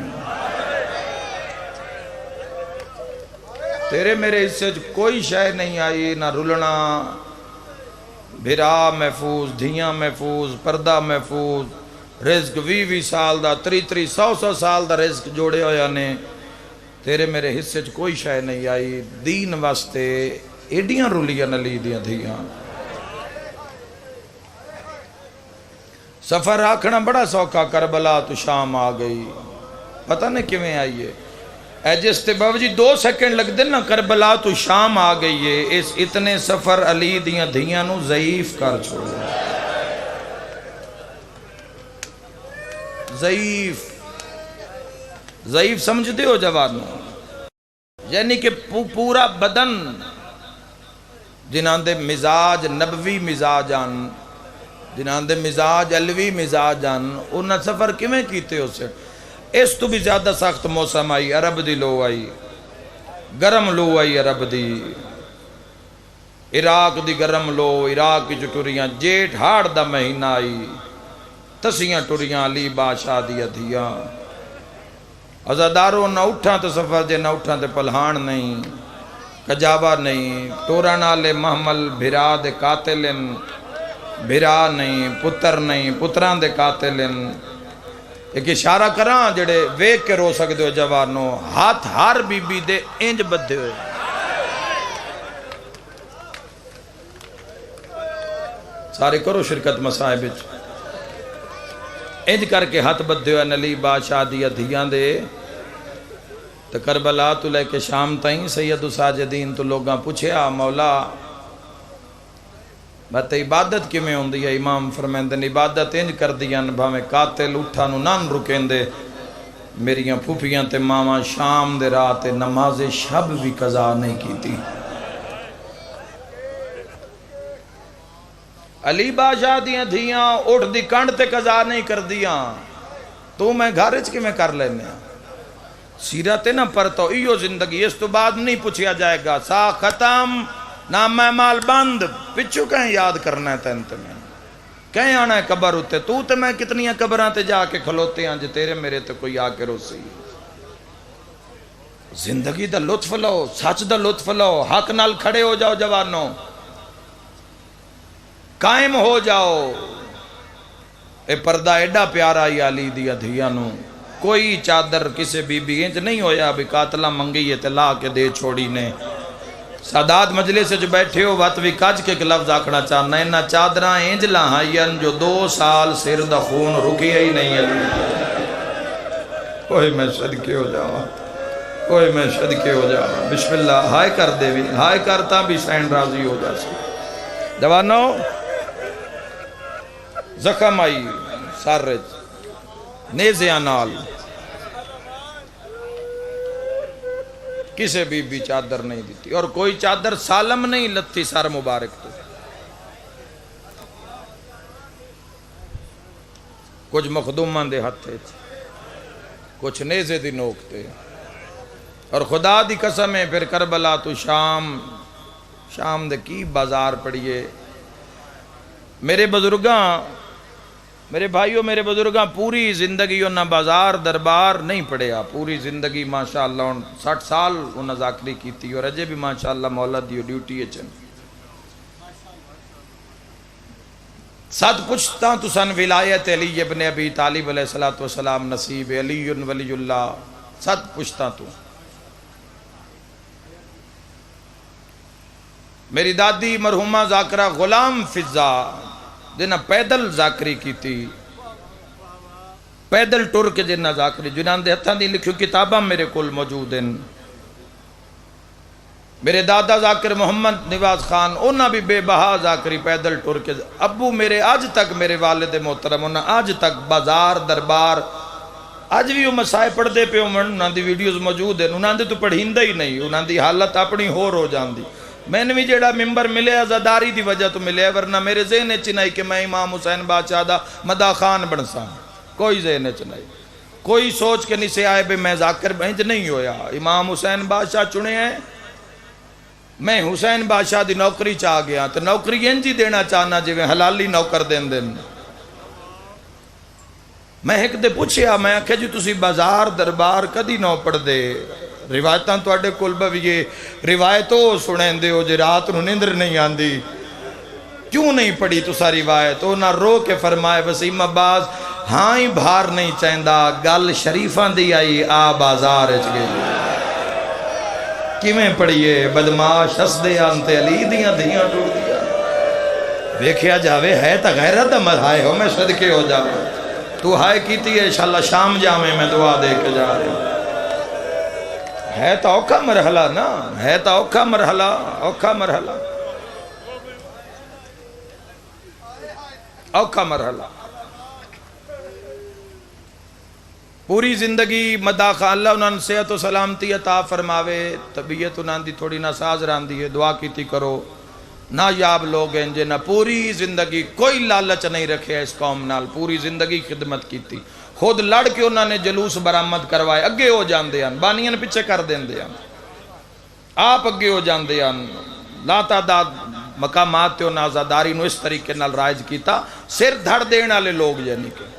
تیرے میرے حصے کوئی شے نہیں آئی, نہ رلنا, بھرا محفوظ, دھیاں محفوظ, پردہ محفوظ, رزق 20 سال دا 30 100 سال دا رزق جوڑے ہویا نے. تیرے میرے حصے کوئی شے نہیں آئی. دین واسطے ایڈیاں رلیاں علی دیاں دھیاں. سفر آکھنا بڑا سوکھا, کربلا تو شام آ گئی, پتہ نہیں کیویں آئی ہے. اے جس تے بابا جی 2 سیکنڈ لگ دے نا, کربلا تو شام آ گئی ہے. اس اتنے سفر علی دیاں دھیاں نو ضعیف کر چھوڑا. ضعیف سمجھ دے ہو جوانوں, یعنی کہ پورا بدن جنہاں دے مزاج نبوی مزاج آن, جنہاں دے مزاج علوی مزاج آن, انہاں سفر کیویں کیتے ہو سے. اس تو بھی زیادہ سخت موسم آئی, عرب دی لو آئی, گرم لو آئی عرب دی, عراق دی گرم لو, عراق کی ٹریاں. جیٹھ ہاڑ دا مہینہ آئی, تسیاں ٹریاں علی بادشاہ دی دھیاں. عزاداروں نہ اٹھاں تو سفر جے, نہ اٹھاں تو پلہان نہیں, کجاوا نہیں, ٹورا نالے محمل بھرا دے قاتلن, بھرا نہیں, پتر نہیں, پتران دے قاتلن. ایک اشارہ کراں جڑے ویک کے رو سکتے ہو جوانوں, ہاتھ ہار بی بی دے انج بدھے ہوئے. سارے کرو شرکت مصائب وچ. انج کر کے ہاتھ بدھے ہوئے علی بادشاہ دی دھیاں دے. تو کربلا تو لے کے شام تائیں سید الساجدین تو لوگاں پوچھیا مولا بات عبادت کی میں ہوندی ہے. امام فرمیندن عبادت انج کر دیاں بھاویں قاتل اٹھا نو نان رکیں دے. میریاں پھوپیاں تے ماما شام دے رات نماز شب بھی قضا نہیں کیتی. علی بادشاہ دیاں دھیاں اٹھ دی کنڈ تے قضا نہیں کر دیاں. تو میں گھارج کے میں کر لینے سیرت نہ پرتو ایو زندگی. اس تو بعد نہیں پوچھیا جائے گا سا ختم نام میں مال بند, پچھو کہیں یاد کرنا ہے تین تمہیں, کہیں آنا ہے قبر ہوتے تو تے میں کتنی قبران تے جا کے کھلوتے ہیں جے تیرے میرے تے کوئی آ کے روسی. زندگی دا لطف لو، سچ دا لطف لو، حق نال کھڑے ہو جاؤ جوانوں، قائم ہو جاؤ۔ اے پردہ ایڈا پیارا ہی علی دیا دھیاں نو، کوئی چادر کسے بی بی انج نہیں ہویا بھی قاتلہ منگی ہے تے لا کے دے چھوڑی نے۔ سادات مجلس جو بیٹھے ہو وقت بھی کج کے لفظ آکھنا چاہنا، انہا چادران انج لاہائین جو 2 سال سر دا خون رکی ہی نہیں ہے۔ کوئی میں صدقے ہو جاؤں، کوئی میں صدقے ہو جاؤں، بسم اللہ ہائے کر دے بھی، ہائے کرتا بھی سین راضی ہو جا سی۔ جوانو زخم آئی سارج نیزیاں نال، کسے بھی چادر نہیں دیتی، اور کوئی چادر سالم نہیں لتی سار مبارک تو۔ کچھ مخدومان دے ہتھے، کچھ نیزے دی نوکتے، اور خدا دی قسم ہے پھر کربلا تو شام دے کی بازار پڑیے۔ میرے بزرگاں، میرے بھائیوں، میرے بزرگاں پوری زندگی انہاں بازار دربار نہیں پڑھیا، پوری زندگی ماشاءاللہ 60 سال انہاں ذاکری کیتی، اور اجے بھی ماشاءاللہ مولا دیو ڈیوٹی اچھن۔ ساتھ پوچھتا تو سن ولایت علی ابن ابی طالب علیہ السلام نصیب علی ولی اللہ، ساتھ پوچھتا تو میری دادی مرحومہ ذاکرہ غلام فضا جنہ پیدل ذاکری کی تھی، پیدل ٹر کے جنہ ذاکری، جنہاں دے ہتھاں دی لکھو کتاباں میرے کل موجود ہیں۔ میرے دادا ذاکر محمد نواز خان انہاں بھی بے بہا ذاکری پیدل ٹر کے، ابو میرے آج تک میرے والد محترم انہاں آج تک بازار دربار آج بھی وہ مسائے پڑھ دے پہ انہاں دی ویڈیوز موجود ہیں، انہاں دے تو پڑھیندہ ہی نہیں، انہاں دی حالت اپنی ہو جان دی۔ میں نے بھی جیڑا ممبر ملے عزاداری دی وجہ تو ملے، ورنہ میرے ذہن چنائی کہ میں امام حسین بادشاہ دا مدا خان بنسا، کوئی ذہن چنائی، کوئی سوچ کے نہیں سے آئے بے میں ذاکر بہنج نہیں ہویا، امام حسین بادشاہ چنے ہیں، میں حسین بادشاہ دی نوکری چاہ گیا، تو نوکری انجی دینا چاہنا جو حلالی نوکر دین دن۔ میں ایک دے پوچھیا، میں آکھے جی تسی بازار دربار کدی نو پڑھ دے، روایتاں تو اڈے کل بھویے روایتوں سنیں دے ہو جی رات نو نیندر نہیں آندی، کیوں نہیں پڑھی تو سا روایت؟ تو نہ رو کے فرمائے وسیم عباس ہاں ہی بھار نہیں چاہندہ، گل شریفاں دی آئی آ بازار اچ گئی، کیویں پڑھیے بدماش ہسدے آنتے علی دیاں دیاں ٹوٹ دیا، ویکھیا جاوے ہے تا غیرت مدھائے ہو، میں صدقے ہو جاوے تو ہائے کیتی ہے انشاءاللہ شام جامع میں دعا دے کے جا رہے ہوں۔ ہے تا اوکھا مرحلہ نا، ہے تا اوکھا مرحلہ، اوکھا مرحلہ، اوکھا مرحلہ۔ پوری زندگی مدا خان اللہ انہوں نے صحت و سلامتی عطا فرماوے، طبیعت انہوں دی تھوڑی ناساز راندی ہے، دعا کیتی کرو، نایاب لوگ ہیں جنہ پوری زندگی کوئی لالچ نہیں رکھے اس قوم نال، پوری زندگی خدمت کیتی، خود لڑ کے انہوں نے جلوس برآمد کروائے، اگے ہو جان دے ہیں، بانیاں پیچھے کر دین دے ہیں، آپ اگے ہو جان دے ہیں، لا تعداد مقامات تے انہوں نے آزاداری نو اس طریقے نال رائج کیتا، سر دھڑ دینا لے لوگ یعنی کہ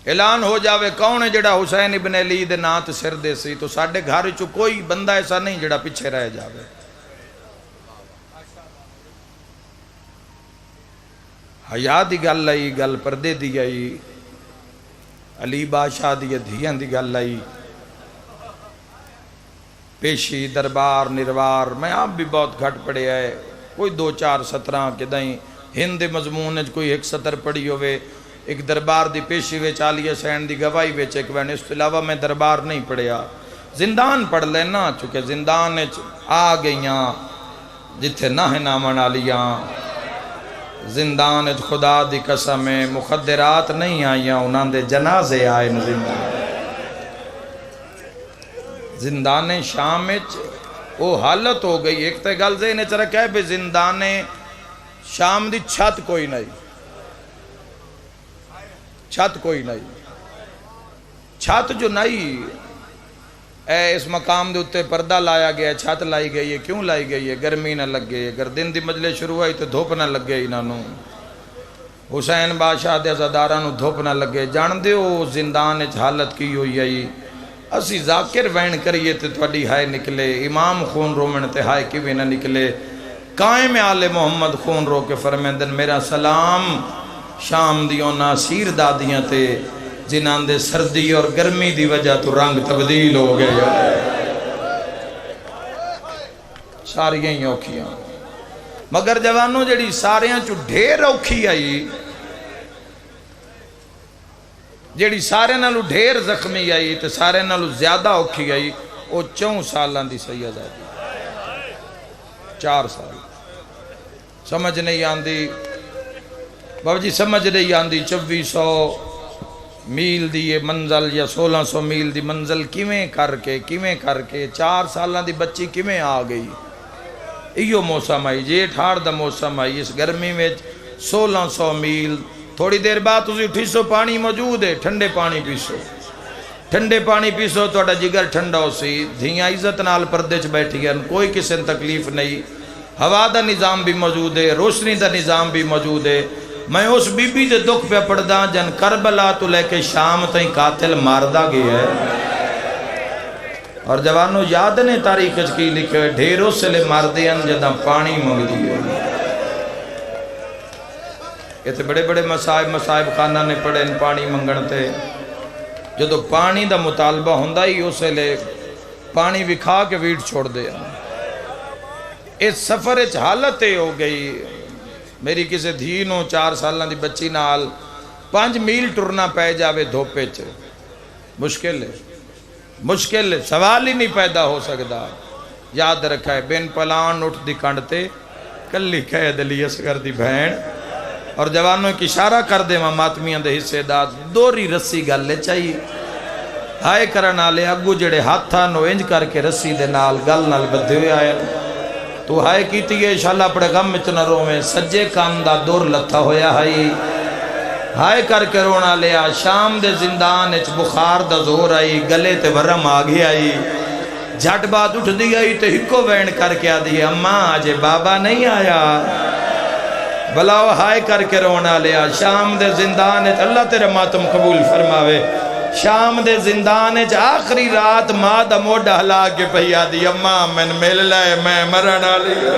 اعلان ہو جاوے کون ہے جڑا حسین ابن علی دے نات سر دے سی، تو ساڑھے گھر چو کوئی بندہ ایسا نہیں جڑا پیچھے رہ جاوے۔ حیاء دی گل آئی، گل پردے دی آئی، علی بادشاہ دی دھیاں دی گل آئی، پیشی دربار نروار میں آپ بھی بہت گھٹ پڑے آئے، کوئی 2-4 سطرہ کے دائیں ہند مضمون کوئی 1 سطر پڑی ہوئے، ایک دربار دی پیشی ویچ عالی حسین دی گواہی ویچ ایک وین، اس کے علاوہ میں دربار نہیں پڑھیا، زندان پڑھ لینا چونکہ زندان آ گئیاں جتھے نہ نامن آلیاں، زندان خدا دی قسم مخدرات نہیں آئیاں، انہاں دے جنازے آئے زندان، زندان شام وہ حالت ہو گئی، ایک تے گل ذہن چ رکھا ہے بے زندان شام دی چھت کوئی نہیں، چھت کوئی نہیں، چھت جو نہیں اس مقام دے اتے پردہ لایا گیا، چھت لائی گئی ہے، کیوں لائی گئی ہے؟ گرمی نہ لگے، اگر دن دی مجلس شروع ہوئی تو دھوپ نہ لگے انہوں، حسین بادشاہ دے عزاداراں نو دھوپ نہ لگے، جان دے ہو زندان حالت کی ہوئی ہے، اسی ذاکر وین کریے تے تواڈی ہائے نکلے، امام خون رومن تے ہائے کیویں نہ نکلے، قائم آل محمد خون رو کے فرمیندن میرا سلام شام دیوں ناصیر دادیاں تے جنہاں دے سردی اور گرمی دی وجہ تو رنگ تبدیل ہو گئے، ساریاں ہی اوکھیاں، مگر جوانوں جڑی ساریاں چو ڈھیر اوکھی آئی، جڑی سارے نالو ڈھیر زخمی آئی تے سارے نالو زیادہ اوکھی آئی، وہ 4 سالان دی سید آئی، 4 سال سمجھ نہیں آندی بابا جی، سمجھ نہیں آندی 2400 میل دی یہ منزل یا 1600 میل دی منزل کیویں کر کے 4 سالان دی بچی کیویں آ گئی، ایو موسم آئی، جیٹھ ہاڑ دا موسم آئی، اس گرمی میں 1600 میل، تھوڑی دیر بعد تسی اٹھیسو پانی موجود ہے، ٹھنڈے پانی پیسو توڑا جگر ٹھنڈا ہو سی، دھیاں عزت نال پردے چ بیٹھی ہیں، کوئی کسی تکلیف نہیں، ہوا دا نظام بھی موجود ہے، روشنی دا نظام بھی موجود ہے۔ میں اس بی بی دے دکھ پہ پڑھدا جن کربلا تو لے کے شام تائیں قاتل ماردا گیا ہے، اور جوانوں یاد نے تاریخ کی لکھے ڈھیروں سے لے ماردے ہیں جدہ پانی منگ دیئے، یہ تھے بڑے بڑے مصائب خانہ نے پڑھے ان پانی منگنتے، جدو پانی دا مطالبہ ہوندہ ہی اسے لے پانی وکھا کے ویٹ چھوڑ دے، اس سفر اچھ حالت ہو گئی، میری کسے دھینوں 4 سالان دی بچی نال 5 میل ٹرنا پہ جاوے دھوپے چے، مشکل ہے، سوال ہی نہیں پیدا ہو سکتا، یاد رکھا ہے بین پلان اٹھ دی کنڈتے کلی قید لی اصغر دی بہن، اور جوانوں کی اشارہ کر دے ماتمیاں دے حصے داد دوری رسی گل لے چاہیے، ہائے کرنا لے اگو جڑے ہاتھا نو انج کر کے رسی دے نال گل نال بدھے ہوئے آئے، تو ہائے کیتی ہے انشاءاللہ اپنے غم اتنا رو میں سجے کان دا دور لتھا ہویا ہائے کر کے رونا لیا، شام دے زندان اچ بخار دا زور آئی، گلے تے ورم آگے آئی، جھٹ بات اٹھ دی آئی تے ہکو وین کر کے آ دی اماں آجے بابا نہیں آیا، بلاو ہائے کر کے رونا لیا، شام دے زندان اچ اللہ تیرے ماتم قبول فرماوے، شام دے زندان اچ آخری رات ماں دا موڈا ہلا کے پہیا دی اماں میں مل لائے میں مرنا لیا،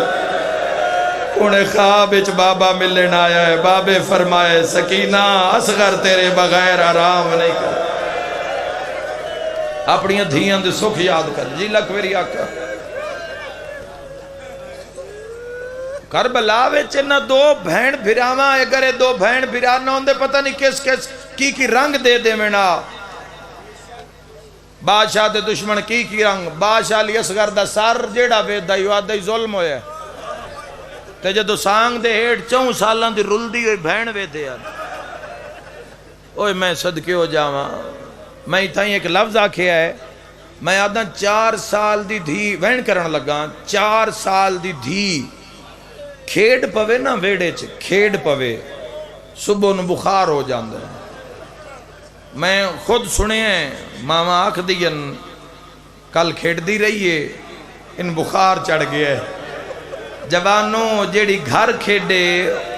انہیں خواب اچ بابا ملن آیا ہے، بابے فرمائے سکینہ اصغر تیرے بغیر آرام نہیں کر، اپنی دھیاں دے سکھ یاد کر، جی لکھ میری آقا کربلا وچ نہ 2 بہن بھراواں، اگر 2 بہن بھرانا ہوندے پتہ نہیں کس کی رنگ دے دے منا، بادشاہ دے دشمن کی رنگ، بادشاہ علی اصغر دا سر جیڑا ویدہ یوادہ ہی ظلم ہویا تے جدو سانگ دے ہیٹ 4 سالان دی رل دی ہوئی بہن ویدے یار، اوہ میں صدقے ہو جاواں، میں اتھائیں ایک لفظ آکھیا ہے، میں آدھا 4 سال دی دھی وین کرن لگا، 4 سال دی دھی کھیڑ پوے نا ویڑے چ کھیڑ پوے صبح نو بخار ہو جاندے، میں خود سنے ہیں ماما آکھ دین کل کھیڑ دی رہی ہے ان بخار چڑھ گیا ہے، جوانوں جیڑی گھر کھیڑے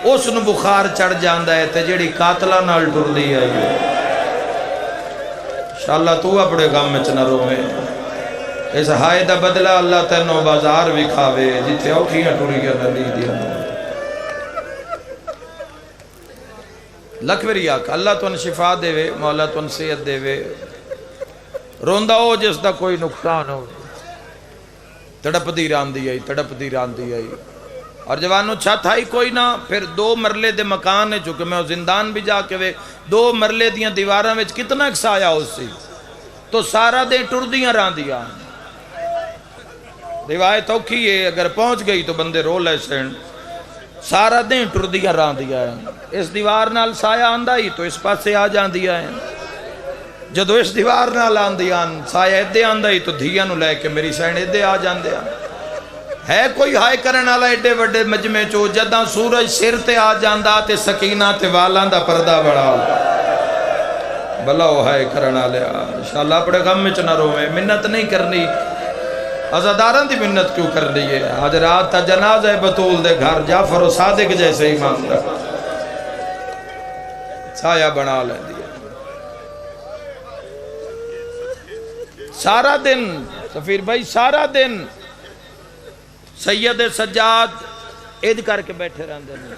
اس نو بخار چڑھ جاندہ ہے تے جیڑی قاتلہ نال ٹر دی آئی ہے، انشاءاللہ تو اپنے غم میں چنہ رو میں اس ہائے دا بدلہ اللہ تینو بازار بھی کھاوے جتے اوکھیاں ٹوری گیا نلی دیا لکھوری آکا اللہ تو ان شفا دے وے، مولا تو ان صحت دے وے، روندہ ہو جس دا کوئی نقصان ہو، تڑپ دی راندی آئی، اور جوانوں چھت آئی کوئی نہ، پھر 2 مرلے دے مکان ہے چکے میں زندان بھی جا کے وے 2 مرلے دیاں دیواراں وچ کتنا ایک سایہ ہو سی، تو سارا دے ٹر دیاں راندیاں، روایت اوکھی ہے اگر پہنچ گئی تو بندے رو لے سین، سارا دیں ٹر دیا ران دیا ہے، اس دیوار نال سایہ آندہ ہی تو اس پاس سے آ جان دیا ہے، جدو اس دیوار نال آن دیا سایہ ایدے آندہ ہی تو دھیاں نو لے کے میری سین ایدے آ جان دیا ہے، کوئی ہائے کرن آلا ایڈے وڈے مجمع چو جدہ سورج سر تے آ جاندہ تے سکینہ تے والاں دا پردہ بڑھا بلاو ہائے کرن آلے انشاءاللہ اپنے غم میں چنہ رو میں منت نہیں کرنی، عزاداران دی منت کیوں کر رہی ہے، آج رات تا جنازہ بطول دے گھر جعفر و صادق جیسے ایمان رکھ سایہ بنا لیں دیا، سارا دن سفیر بھائی سارا دن سید سجاد اید کر کے بیٹھے رہندے نے،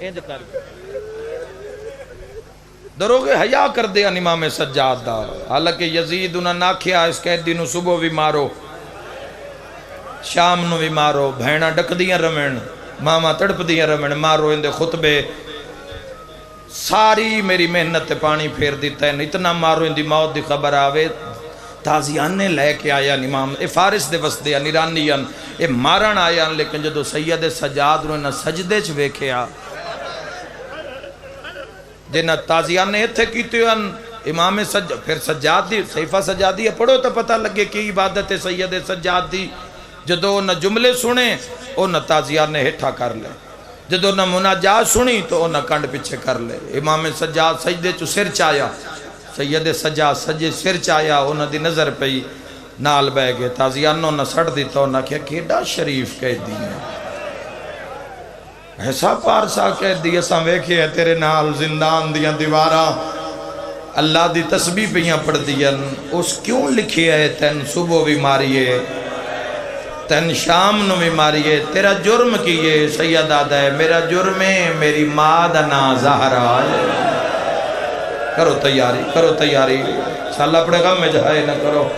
اید کر کے دروغے حیا کر دیا امام سجاد دا، حالانکہ یزید انہاں نہ کھیا اس قیدی نو صبح بھی مارو شام نو بھی مارو، بھیڑاں ڈکدیاں رمن ماما تڑپدیاں رمن، مارو اندے خطبے ساری میری محنت تے پانی پھیر دیتا ہے، اتنا مارو اندی موت دی خبر آوے تازیانے لے کے آیا امام اے فارس دے وسدے ایرانیان اے مارن آیا، لیکن جدو سید سجاد نو انہاں سجدے چ ویکھیا جنہ تازیانے اتھے کیتے ہیں امام سجاد پھر سجاد دی صحیفہ سجادی ہے پڑھو تو پتہ لگے کی عبادت سید سجاد دی، جدو انہاں جملے سنے انہاں تازیانے ہٹھا کر لے، جدو انہاں مناجات سنی تو انہاں کنڈ پیچھے کر لے، امام سجاد سجدے چو سر چایا، سید سجاد سجے سر چایا، انہاں دی نظر پئی نال بہ گئے، تازیانوں نہ سڑ دیتا انہاں کہا کیڑا شریف کہہ دی ہے، ایسا پارسا کہہ دی اساں ویکھے ہے تیرے نال زندان دیاں دیواراں اللہ دی تسبیح پیاں پڑھ دیاں، اس کیوں لکھی ہے تین صبح بھی ماریے تین شام نو بھی ماریے، تیرا جرم کیے سید آدھا ہے میرا جرم ہے میری ماں دا نا زہرا ہے، کرو تیاری انشاءاللہ اپنے غم میں جہائے نہ کرو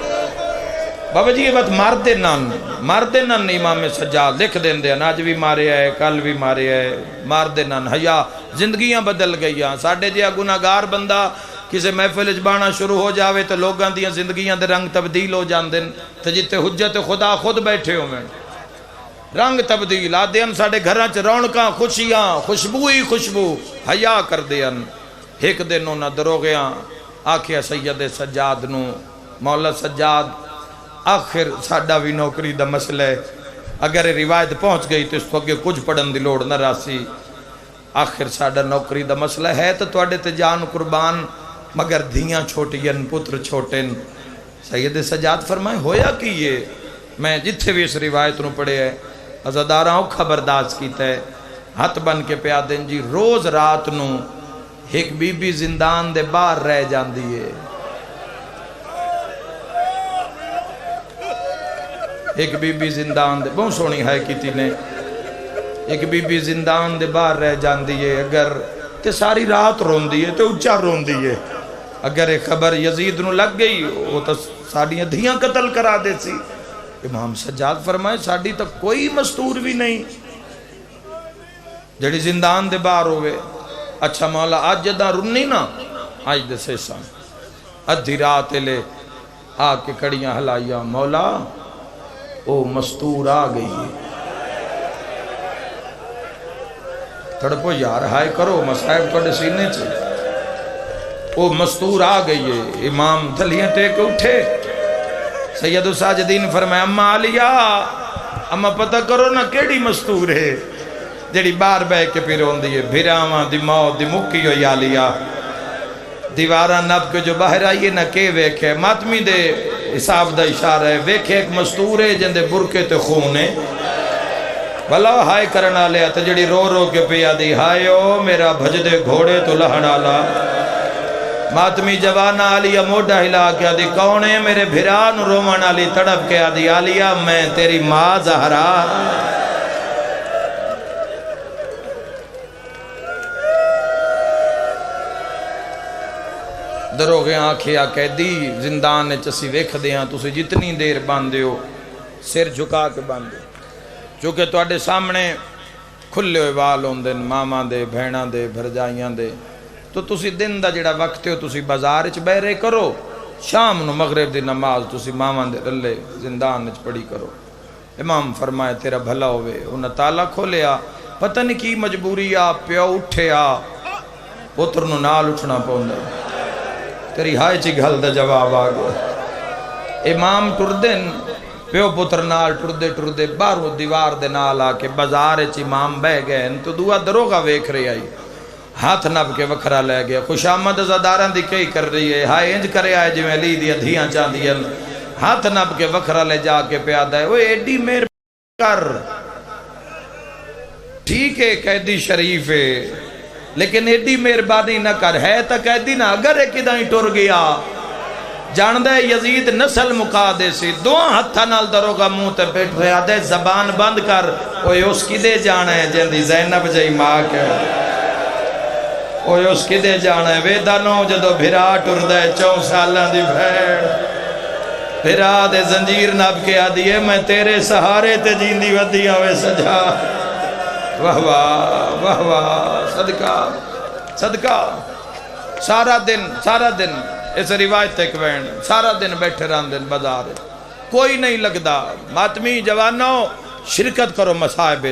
بابا جی یہ بات مار دے نان امام سجاد لکھ دین دے آج بھی مارے آئے کل بھی مارے آئے، مار دے نان حیا زندگیاں بدل گئیاں، ساڑھے جیا گناہگار بندہ کسے محفل اجبانا شروع ہو جاوے تو لوگاں دیاں زندگیاں دے رنگ تبدیل ہو جان دن، تو جتے حجت خدا خود بیٹھے ہو میں رنگ تبدیل آدھیں ساڑھے گھراں چ رونقاں خوشیاں خوشبو ہی خوشبو حیا کر دیں، ایک دن انہاں دروغیاں آکھیا سید سجاد نو مولا سجاد آخر ساڑھا بھی نوکری دا مسئلہ ہے، اگر روایت پہنچ گئی تو اس تو اگے کچھ پڑھن دی لوڑ نہ راسی، آخر ساڑھا نوکری دا مسئلہ ہے تو توڑے تے جان قربان مگر دھیاں چھوٹیاں پتر چھوٹیں، سید سجاد فرمائے ہویا کی یہ میں جتھے بھی اس روایت نو پڑھے ہے عزاداراں اوکھا برداشت کیتا ہے، ہاتھ بن کے پیا دیں جی روز رات نو ایک بی بی زندان دے باہر رہ جان دیئے، ایک بی بی زندان دے بہت سونی ہے کیتی نے، ایک بی بی زندان دے باہر رہ جان دیئے، اگر تے ساری رات رون دیئے تے اچھا رون دیئے، اگر ایک خبر یزید نو لگ گئی وہ تو ساڑیاں دھیاں قتل کرا دے سی، امام سجاد فرمائے ساڑی تک کوئی مستور بھی نہیں جڑی زندان دے باہر ہوئے، اچھا مولا آج جدہ رنی نا آج دے سیسان ادھی رات لے آکے کڑیاں ہلائیاں مولا او مستور آ گئی ہے، تڑپو یار ہائے کرو مسائب توڑے سینے چھے، او مستور آ گئی ہے، امام دھلیاں ٹیک اٹھے، سید ساجدین فرمائے اماں علیہ اما پتہ کرو نا کیڑی مستور ہے جڑی بار بے کے پیرون دیئے بھیراواں دی موت دی مکی ہوئی علیہ دیواراں نب کے جو باہر آئیے نہ کے ویکھے ماتمی دے حساب دا اشارہ ہے، ویکھے ایک مستور ہے جن دے برکے تے خون ہے، بھلا ہائے کرنا لیا تو جڑی رو رو کے پیا دی ہائے او میرا بھج دے گھوڑے تو لہنا لا، ماتمی جوانا آلیا موڑا ہلا کیا دی کونے میرے بھران رومن آلی تڑپ کیا دی آلیا میں تیری ماں زہرا، دروغے آنکھیا قیدی زندان چسی ویکھ دیاں تُسے جتنی دیر باندھے ہو سر جھکا کے باندھے چونکہ توڑے سامنے کھلے ہوئے وال ہوں دن ماما دے بھینا دے بھرجائیاں دے تو تُسی دن دا جڑا وقت ہو تُسی بازار چ بہرے کرو، شام نو مغرب دی نماز تُسی ماما دے رلے زندان چ پڑھی کرو، امام فرمائے تیرا بھلا ہوئے، انہاں تالا کھولیا پتہ نہیں کی مجبوری آ پیو اٹھے آ پتر نو نال اٹھنا پوندا، تیری ہائے چی گھل دا جواب آگئے، امام ٹردن پیو پتر نال ٹردے بارو دیوار دے نال آکے بازار چی امام بہ گئے تو دعا دروگا ویکھ رہی آئی، ہاتھ نب کے وکھرا لے گیا، خوش آمد زداران دی کئی کر رہی ہے، ہائے انج کرے آئے جو میں لی دیا دھیاں چاہ دیا، ہاتھ نب کے وکھرا لے جا کے پیادہ ہے، وہ ایڈی میر کر ٹھیک ہے قیدی شریف ہے لیکن ایڈی مہربانی نہ کر، ہے تا قیدی نہ اگر ایک ادھائیں ٹر گیا جاندہ یزید نسل مکا دے سی دعا ہتھا نال دروگا منہ تے پیٹ پہ آدھے زبان بند کر اوہ اس کی دے جانا ہے جندی زینب جائی ماں کے اوہ اس کی دے جانا ہے ویدانو جدو بھرا ٹر دے 4 سالہ دی بھیڑ بھرا دے زنجیر نب کے آدھیے میں تیرے سہارے تے جیندی ودیا ہوئے سجا واہ واہ واہ واہ صدقہ صدقہ سارا دن اس روایت تک وین سارا دن بیٹھے رہن دن بازار کوئی نہیں لگدا ماتمی جوانوں شرکت کرو مصائب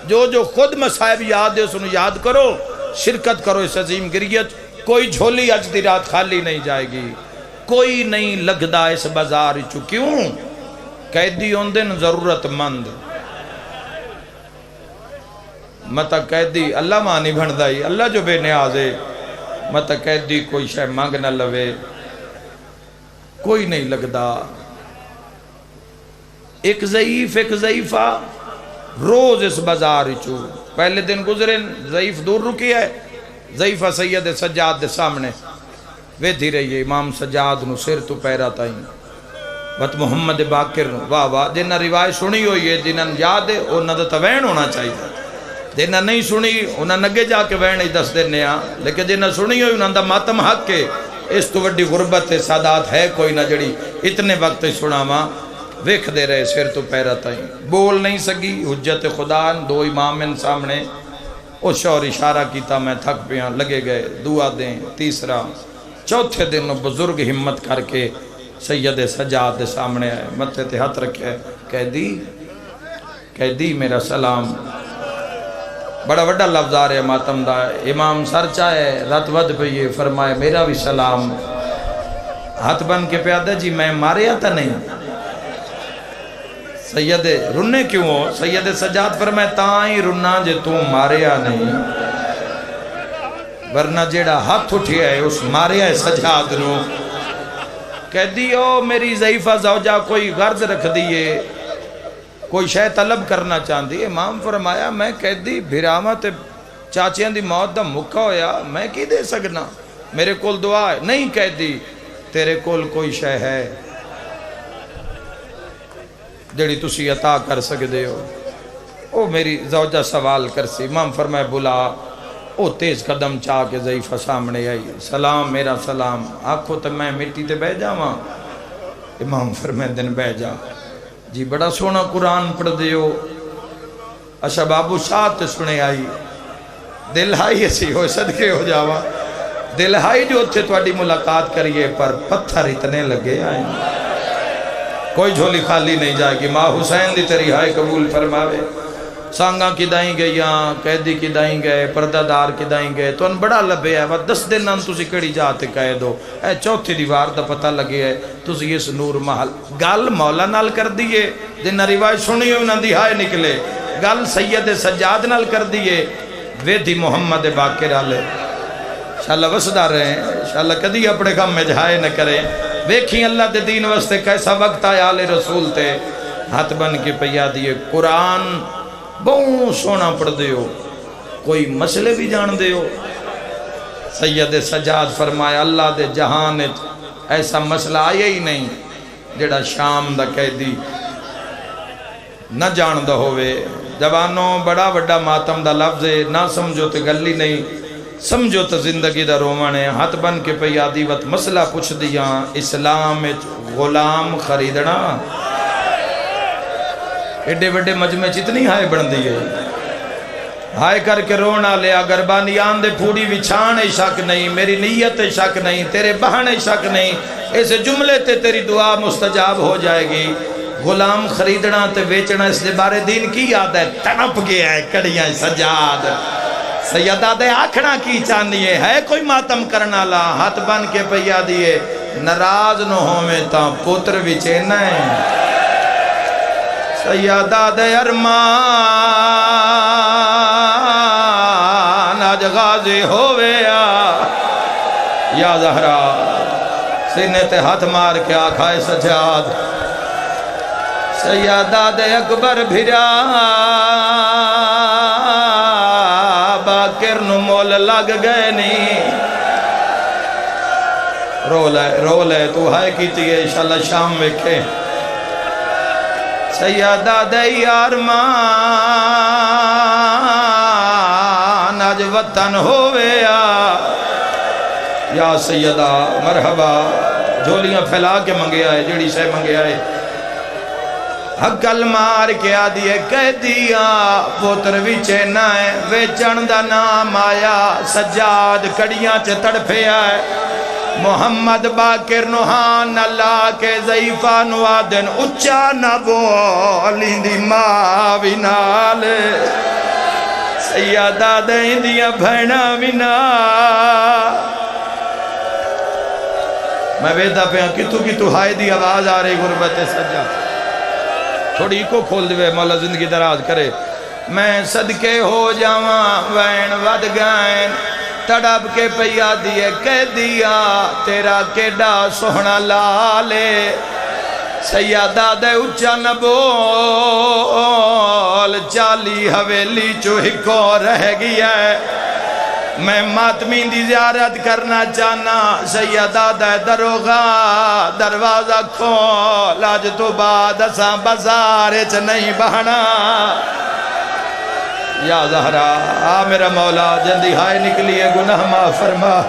جو خود مصائب یاد ہے اسنو یاد کرو شرکت کرو اس عظیم گریت کوئی جھولی اج دی رات خالی نہیں جائے گی کوئی نہیں لگدا اس بازار چو کیوں قیدی ہون دن ضرورت مند متا قیدی اللہ مانی بھندائی اللہ جو بے نیاز ہے متا قیدی کوئی شے مانگ نہ لوے کوئی نہیں لگدا ایک ضعیفہ روز اس بازار چو پہلے دن گزرے ضعیف دور رکی ہے ضعیفہ سید سجاد دے سامنے وے دھی رہی ہے امام سجاد نو سر تو پیرا تائیں وط محمد باقر نو واہ واہ جنہ روایت سنی ہوئی ہے جنہ یاد ہے انہاں دا توین ہونا چاہیے جنہ نہیں سنی انہاں نگے جا کے وین ہی دس دینے ہاں لیکن جنہ سنی ہوئی انہاں دا ماتم حق کے اس تو وڈی غربت سادات ہے کوئی نہ جڑی اتنے وقت سنا ماں ویکھ دے رہے سر تو پیرا تائیں بول نہیں سکی حجت خدا دو امام ان سامنے او شور اشارہ کیتا میں تھک پیاں لگے گئے دعا دیں تیسرا چوتھے دن بزرگ ہمت کر کے سید سجاد دے سامنے آئے متھے تے ہاتھ رکھے کہہ دی میرا سلام بڑا وڈا لفظ آ رہے ماتم دا امام سر چاہے رت ود پہ یہ فرمائے میرا بھی سلام ہاتھ بن کے پیادہ جی میں ماریا تا نہیں سید رنے کیوں ہو سید سجاد فرمائے تائیں رنا جے تو ماریا نہیں ورنہ جیڑا ہاتھ اٹھیا ہے اس ماریا ہے سجاد نو کہہ دیو میری ضعیفہ زوجہ کوئی غرض رکھ دیئے کوئی شے طلب کرنا چاہتی امام فرمایا میں کہہ دی بھراما تے چاچیاں دی موت دا مکہ ہویا میں کی دے سکنا میرے کول دعا ہے نہیں کہہ دی تیرے کول کوئی شے ہے جڑی تسی عطا کر سکدے ہو او میری زوجہ سوال کر سی امام فرمائے بلا او تیز قدم چاہ کے ضعیفہ سامنے آئی سلام میرا سلام آنکھو تے میں مٹی تے بہ جاواں امام فرمائے دن بہ جا جی بڑا سونا قرآن پڑھ دیو اچھا بابو ساتھ سنے آئی دل ہائی ایسی ہوئے صدقے ہو جاوا دل ہائی جو تھے تواڈی ملاقات کریے پر پتھر اتنے لگے آئیں کوئی جھولی خالی نہیں جائے گی ماں حسین دی تیری ہائے قبول فرماوے سانگاں کی دائیں گے یا قیدی کی دائیں گے پردہ دار کی دائیں گے تو ان بڑا لبے ہے وہ 10 دن ان تسی کڑی جاتے قید ہو اے چوتھی دیوار دا پتہ لگے ہے تسی اس نور محل گل مولا نال کر دیئے جنہ روایت سنی ہوئی انہاں دی ہائے نکلے گل سید سجاد نال کر دیئے ویدی محمد باقر آلے انشاءاللہ وسدہ رہے ہیں انشاءاللہ کدی اپنے کام میں جہائے نہ کریں ویکھیں اللہ دے دین واسطے کیسا وقت آیا آلے رسول تے ہاتھ بن کے پیا دیئے قرآن بہت سونا پڑھ دیو کوئی مسئلے بھی جان دیو سید سجاد فرمایا اللہ دے جہان ایسا مسئلہ آیا ہی نہیں جڑا شام دا قیدی نہ جان دا ہوئے جوانوں بڑا بڑا ماتم دا لفظ ہے نہ سمجھو تے گلی نہیں سمجھو تے زندگی دا رومانے ہاتھ بن کے پہ یادی وقت مسئلہ پوچھ دیا اسلام غلام خریدنا ایڈے بڑے مجمع اتنی ہائے بن دی گئی ہائے کر کے رونا لیا گربانیان دے پھوڑی وچھانے شک نہیں میری نیت شک نہیں تیرے بہانے شک نہیں ایسے جملے تے تیری دعا مستجاب ہو جائے گی غلام خریدنا تے بیچنا اس دے بارے دین کی یاد ہے تڑپ گیا ہے کڑیاں سجاد سیدہ دے آکھنا کی چاندیے ہے کوئی ماتم کرنا لا ہاتھ بن کے پیا دیئے ناراض نہ ہوئے تا پوتر وچینا ہے سیدہ دے ارمان آج غازی ہوئے یا زہرا سینے تے ہاتھ مار کے آکھائے سجاد سیدہ دے اکبر بھرا باکر نو مول لگ گئے نہیں رو لے تو ہائے کیتی ہے انشاءاللہ شام ویکھے سیدہ دئی آرمان آج وطن ہوئے یا سیدہ مرحبا جھولیاں پھیلا کے منگے آئے جڑی سے منگے آئے حقل مار کے آدھیے کہہ دیا پوتر ویچے نائے ویچن دا نام آیا سجاد کڑیاں چے تڑپے آئے محمد باکر نوحان اللہ کے ضعیفہ نوادن اچھا نہ بولیں دی ماں بھی نالے سیادہ دیں دیا بھینا بھی نال میں ویدہ پہ ہاں کتو ہائے دی آواز آ رہی غربت سجا تھوڑی کو کھول دوے مولا زندگی دراز کرے میں صدقے ہو جاواں وین ود گائن تڑپ کے پیا دیے کہہ دیا تیرا کیڈا سوہنا لالے سیادہ دے اچھا نبول چالی حویلی چوہکو رہ گیا ہے میں ماتمین دی زیارت کرنا چاہنا سیدہ دے دروغہ دروازہ کھول آج تو بعد اساں بازارے چ نہیں بہنا یا زہرا آ میرا مولا جندی ہائے نکلیے گناہ معاف فرما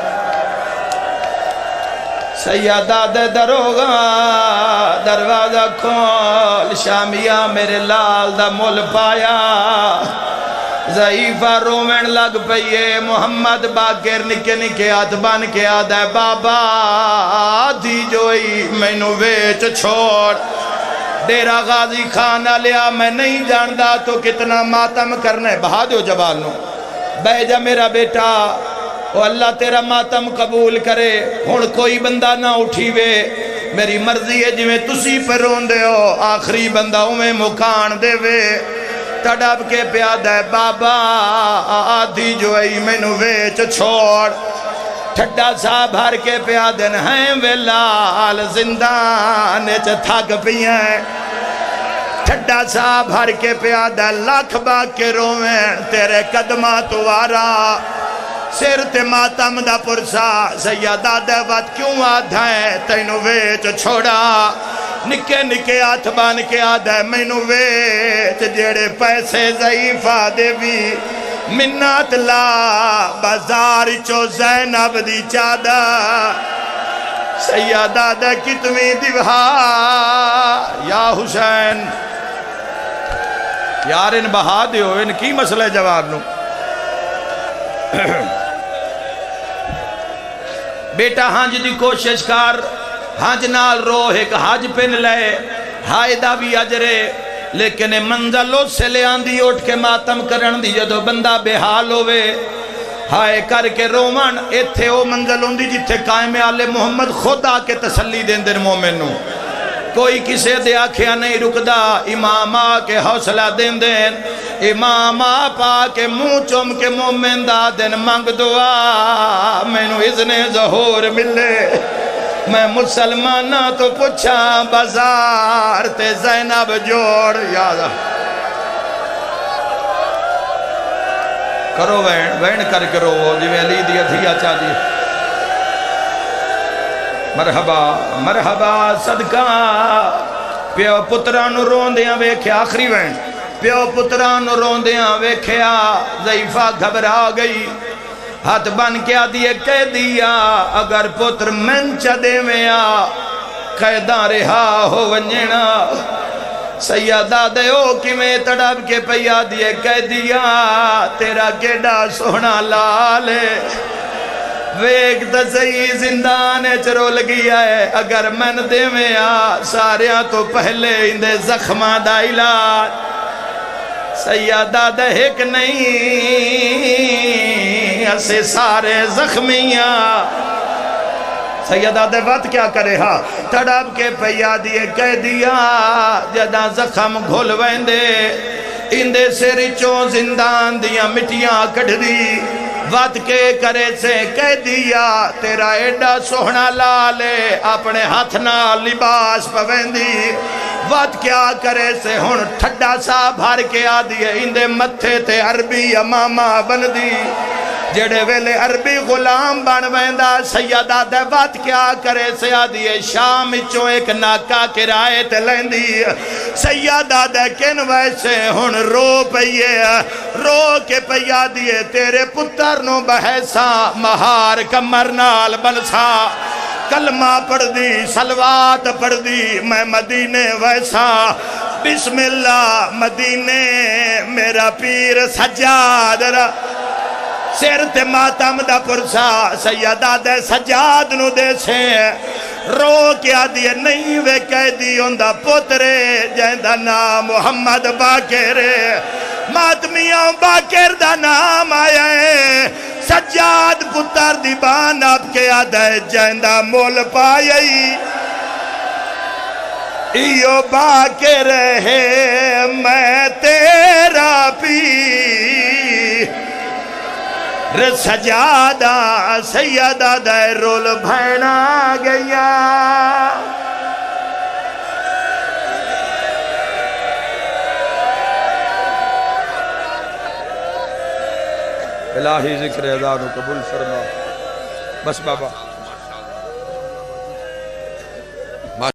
سیدہ دے دروغہ دروازہ کھول شامیہ میرے لال دا مول پایا ضعیفہ رومن لگ پئیے محمد باکر نکے نکے ہاتھ بان کے آدھا ہے بابا آدھی جوئی میں نو ویچ چھوڑ ڈیرہ غازی خانہ لیا میں نہیں جاندہ تو کتنا ماتم کرنے بہا دیو جبال نو بے جا میرا بیٹا وہ اللہ تیرا ماتم قبول کرے ہون کوئی بندہ نہ اٹھی وے میری مرضی ہے جی میں تسی پر رون دے ہو آخری بندہ میں مکان دے وے تڑپ کے پیادہ ہے بابا آدھی جو ای میں نو ویچ چھوڑ ٹھڈا سا بھر کے پیادن ہیں ویلال زندان چا تھاک پیئیں ٹھڈا سا بھر کے پیادہ لاکھ باگ کے رویں تیرے قدمہ توارا سر تے ماتم دا پرسا سیدہ دیوات کیوں آدھائیں تینو ویچ چھوڑا نکے نکے آتھ بان کے آدھائیں مینو ویچ جیڑے پیسے ضعیفہ دے بھی منات لا بازار چو زینب دی چادہ سیدہ دے کتویں دیوہا یا حسین یار ان بہا دیو ان کی مسئلہ جواب نو بیٹا ہانج دی کوشش کر ہانج نال روح ایک حاج پن لے ہائے دا بھی اجرے لیکن منزلوں سے لے آندھی اٹھ کے ماتم کرن دی جدو بندہ بے حال ہوئے ہائے کر کے رومن ایتھے او منزلوں دی جتھے قائم آلے محمد خود آ کے تسلی دین دن مومنوں کوئی کسے دے آکھیا نہیں رکدا امام آ کے حوصلہ دین دین امام آ پا کے منہ چوم کے مومن دا دن مانگ دعا میں نو اذن ظہور ملے میں مسلمانہ تو پچھا بازار تے زینب جوڑ یادا کرو وین کر کرو جی میں علی دیا دھیا چاہ دی مرحبا مرحبا صدقہ پیو پترانو روندیاں ویکھے آخری وین پیو پترانو روندیاں ویکھیا ضعیفہ گھبرا گئی ہاتھ بن کے آدھیے کہہ دیا اگر پتر منچہ دے میں آ قیداں رہا ہو ونجنا سیدہ دے او کی میں تڑپ کے پیا دیے کہہ دیا تیرا کیڈا سونا لالے ویک تا صحیح زندان چرو لگیا ہے اگر من دے میں آ ساریاں تو پہلے اندے زخمہ دا علاج سیدہ دے ایک نہیں اسے سارے زخمیاں سیدہ دے وقت کیا کرے ہاں تڑپ کے پیا دیے کہہ دیا جدہ زخم گھول ویندے اندے سے رچوں زندان دیا مٹیاں کٹ دی وقت کے کرے سے کہہ دیا تیرا ایڈا سوہنا لالے اپنے ہاتھ نہ لباس پویندی وقت کیا کرے سے ہن ٹھڈا سا بھار کے آدھی ہے اندے متھے تے عربی امامہ بن دی جڑے ویلے عربی غلام بن ویندا سیدہ دے وقت کیا کرے سیادی شام چوں ایک ناکا کرائے تے لیندی سیدہ دے کن ویسے ہن رو پئیے رو کے پیا دیے تیرے پتر نو بحیسا مہار کمر نال بنسا کلمہ پڑھ دی سلوات پڑھ دی میں مدینے ویسا بسم اللہ مدینے میرا پیر سجاد سر تے ماتم دا پرسا سیدہ دے سجاد نو دے سے رو کیا دیئے نہیں وے کہہ دی اندہ پترے جہندہ نام محمد باقر ماتمیاں باقر دا نام آیا ہے سجاد پتر دی بان آپ کے آدھے جہندہ مول پائی ایو باقر ہے میں تیرا پی سجادہ سیدہ دے رول بھینا گیا الہی ذکر اذان قبول فرما بس بابا